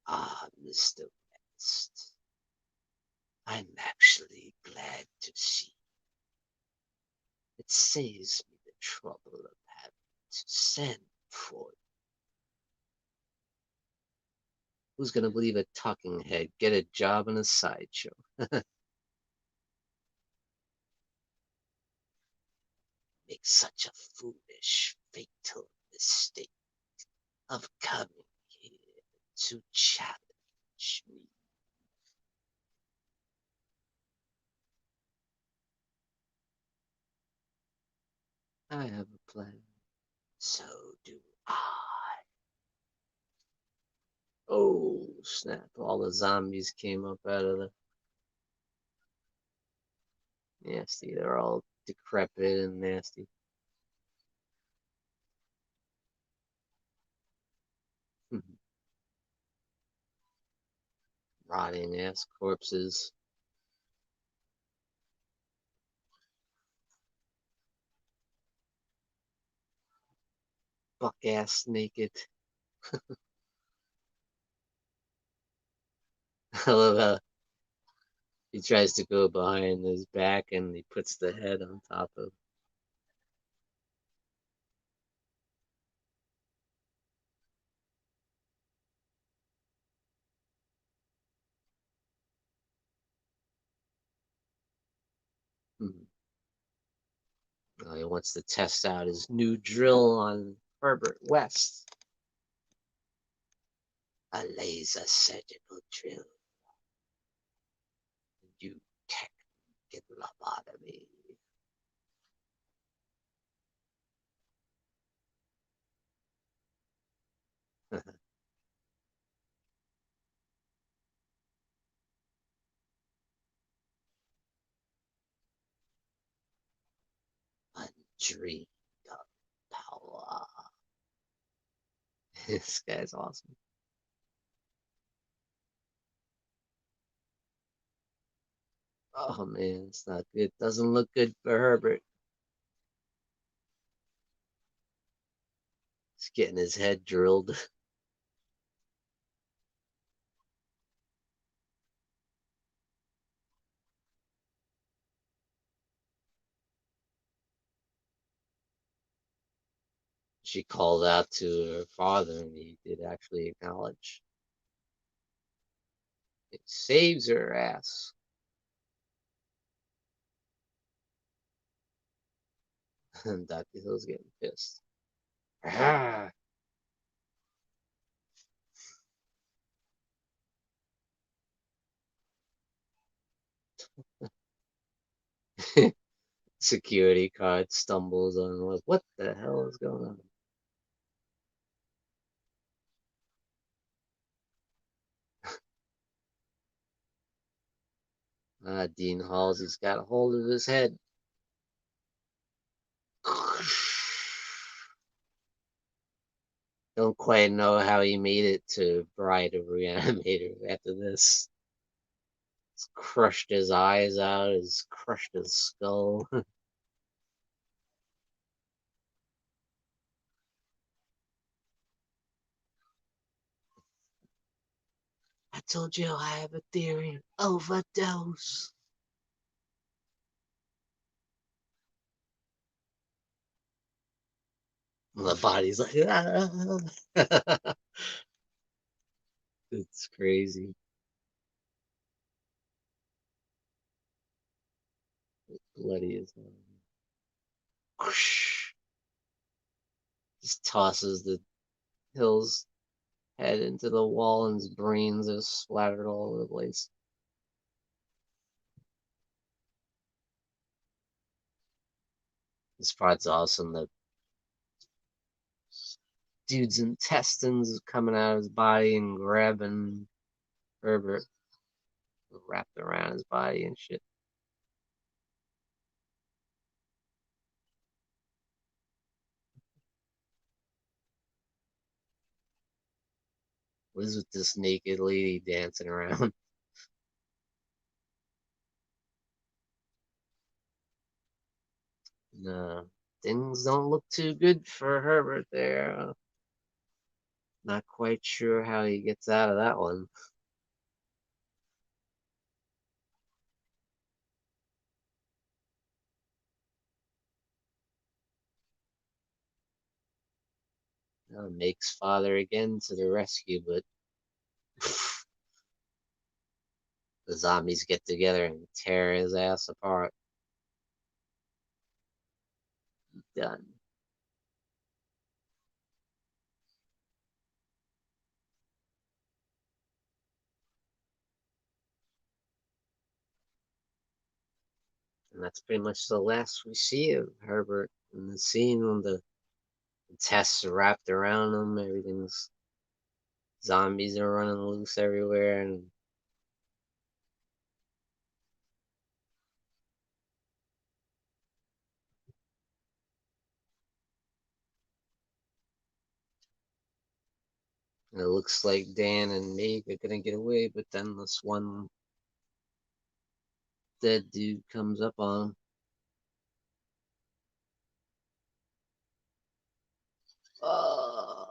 Ah, Mr. West. I'm actually glad to see. It saves me the trouble of having to send for you. Who's gonna believe a talking head get a job in a sideshow? Make such a foolish, fatal mistake of coming here to challenge me. I have a plan. So do I. Oh, snap. All the zombies came up out of the nasty. They're all decrepit and nasty. Rotting ass corpses. Buck ass naked. I love how he tries to go behind his back and he puts the head on top of. He wants to test out his new drill on Herbert West. A laser surgical drill. You tech get lobotomy. Undreamed of power. This guy's awesome. Oh man, it's not good. Doesn't look good for Herbert. He's getting his head drilled. She called out to her father, and he did actually acknowledge. It saves her ass. And Dr. Hill's getting pissed. Ah. Security guard stumbles on, like, what the hell is going on? Dean Halsey's got a hold of his head. Don't quite know how he made it to Bride of Re-Animator after this. He's crushed his eyes out, he's crushed his skull. I told you I have a theory. Overdose. The body's like, ah. It's crazy. It's bloody as hell. Just tosses the Hill's head into the wall and his brains are splattered all over the place. This part's awesome. The dude's intestines coming out of his body and grabbing Herbert, wrapped around his body and shit. What is with this naked lady dancing around? No, things don't look too good for Herbert there. Not quite sure how he gets out of that one. Makes father again to the rescue, but the zombies get together and tear his ass apart. Done. And that's pretty much the last we see of Herbert in the scene when the tests are wrapped around him. Everything's zombies are running loose everywhere, and it looks like Dan and Meg are gonna get away, but then this one dead dude comes up on him. Oh.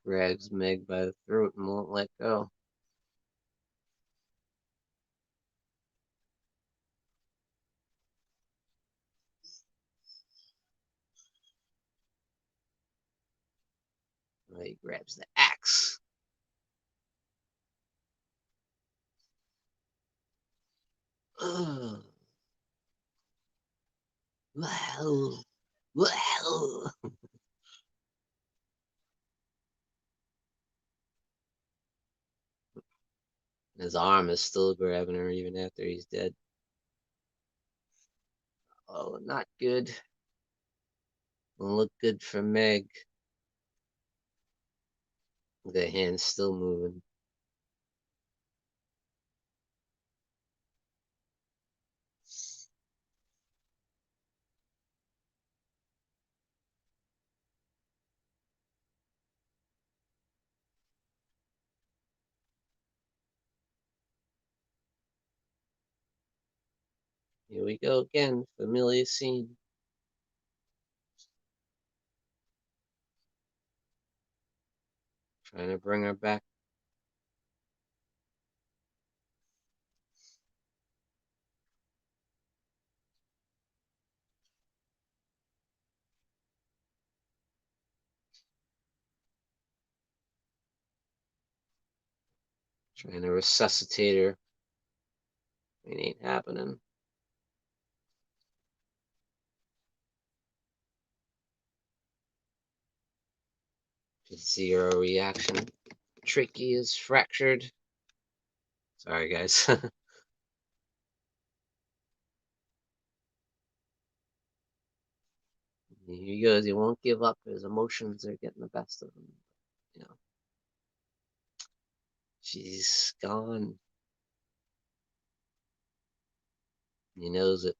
Grabs Meg by the throat and won't let go. He grabs the axe. Ugh. Well, well. His arm is still grabbing her even after he's dead. Oh, not good. Won't look good for Meg. The hand's still moving. Here we go again. Familiar scene. Trying to bring her back. Trying to resuscitate her. It ain't happening. You see her reaction. Tricky is fractured. Sorry, guys. Here he goes. He won't give up. His emotions are getting the best of him. You know, she's gone. He knows it.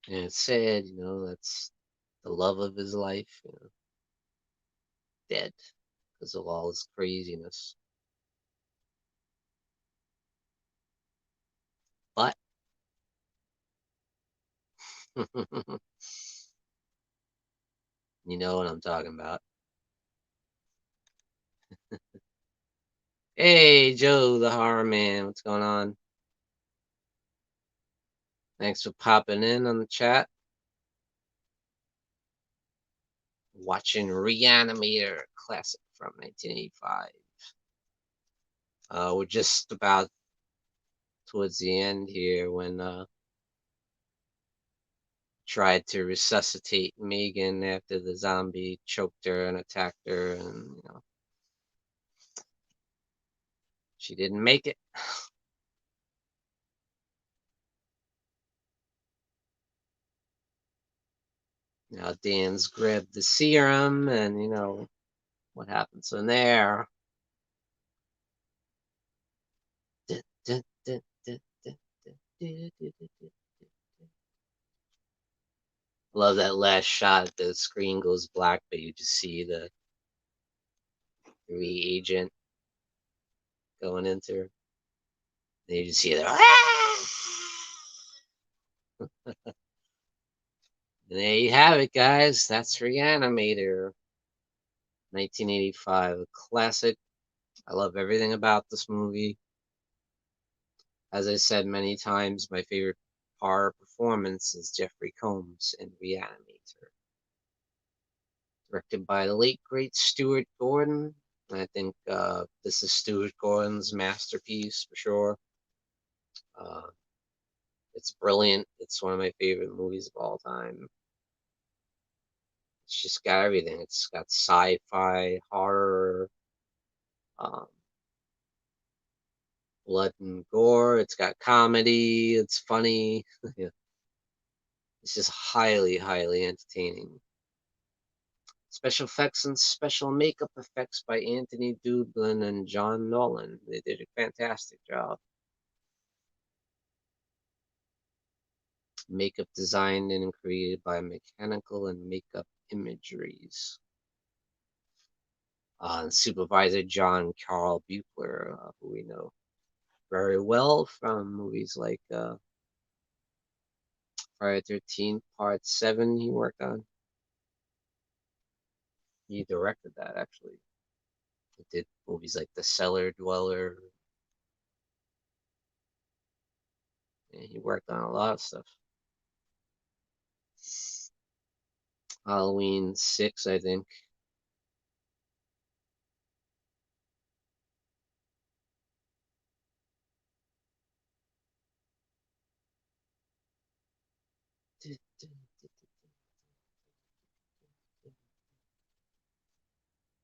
And it's sad, that's the love of his life, dead because of all his craziness. But you know what I'm talking about. Hey, Joe, the horror man. What's going on? Thanks for popping in on the chat. Watching Re-Animator, classic from 1985. We're just about towards the end here when tried to resuscitate Megan after the zombie choked her and attacked her, and she didn't make it. Now Dan's grabbed the serum, and what happens from there. Love that last shot. The screen goes black, but you just see the reagent going into her. And you just see the ah! And there you have it, guys. That's Re-Animator, 1985, a classic. I love everything about this movie. As I said many times, my favorite horror performance is Jeffrey Combs in Re-Animator. Directed by the late, great Stuart Gordon. I think this is Stuart Gordon's masterpiece for sure. Uh, it's brilliant. It's one of my favorite movies of all time. It's just got everything. It's got sci-fi, horror, um, blood and gore. It's got comedy. It's funny. It's just highly, highly entertaining. Special effects and special makeup effects by Anthony Dublin and John Nolan. They did a fantastic job. Makeup designed and created by Mechanical and Makeup Imageries. Supervisor John Carl Buechler, who we know very well from movies like Friday 13th Part 7 he worked on. He directed that, actually. He did movies like The Cellar Dweller. And he worked on a lot of stuff. Halloween 6, I think.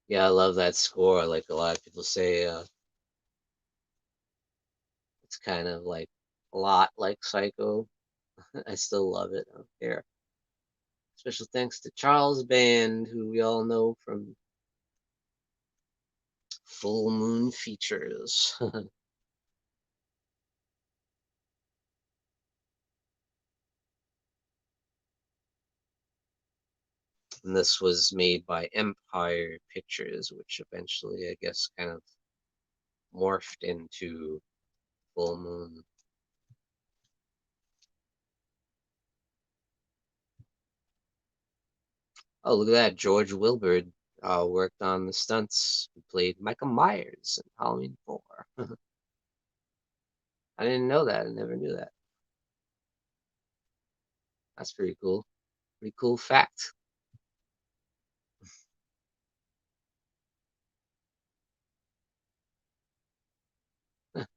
Yeah, I love that score. Like a lot of people say, it's kind of like a lot like Psycho. I still love it. I don't care. Special thanks to Charles Band, who we all know from Full Moon Features. And this was made by Empire Pictures, which eventually, I guess, kind of morphed into Full Moon. Oh, look at that. George Wilbur worked on the stunts. He played Michael Myers in Halloween 4. I didn't know that. I never knew that. That's pretty cool. Pretty cool fact.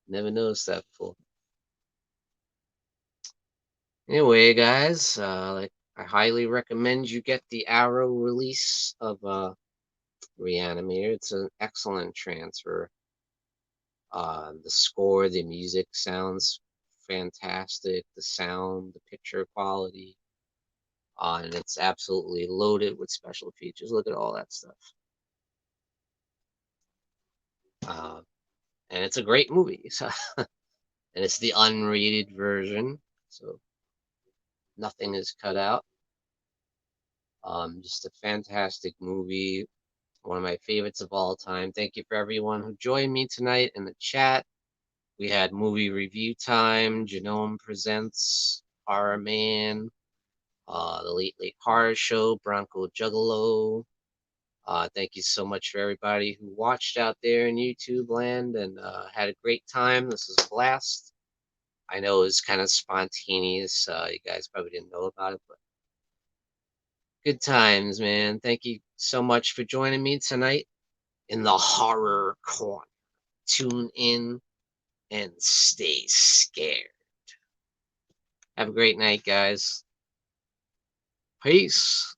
Never noticed that before. Anyway, guys, like I highly recommend you get the Arrow release of Re-Animator. It's an excellent transfer. The score, the music sounds fantastic. The sound, the picture quality, and it's absolutely loaded with special features. Look at all that stuff. Uh, and it's a great movie. So, and it's the unrated version, so nothing is cut out. Just a fantastic movie. One of my favorites of all time. Thank you for everyone who joined me tonight in the chat. We had movie review time, Genome Presents, Horror Man, the Late Late Horror Show, Bronco Juggalo. Thank you so much for everybody who watched out there in YouTube land and had a great time. This was a blast. I know it was kind of spontaneous. You guys probably didn't know about it, but good times, man. Thank you so much for joining me tonight in the horror corner. Tune in and stay scared. Have a great night, guys. Peace.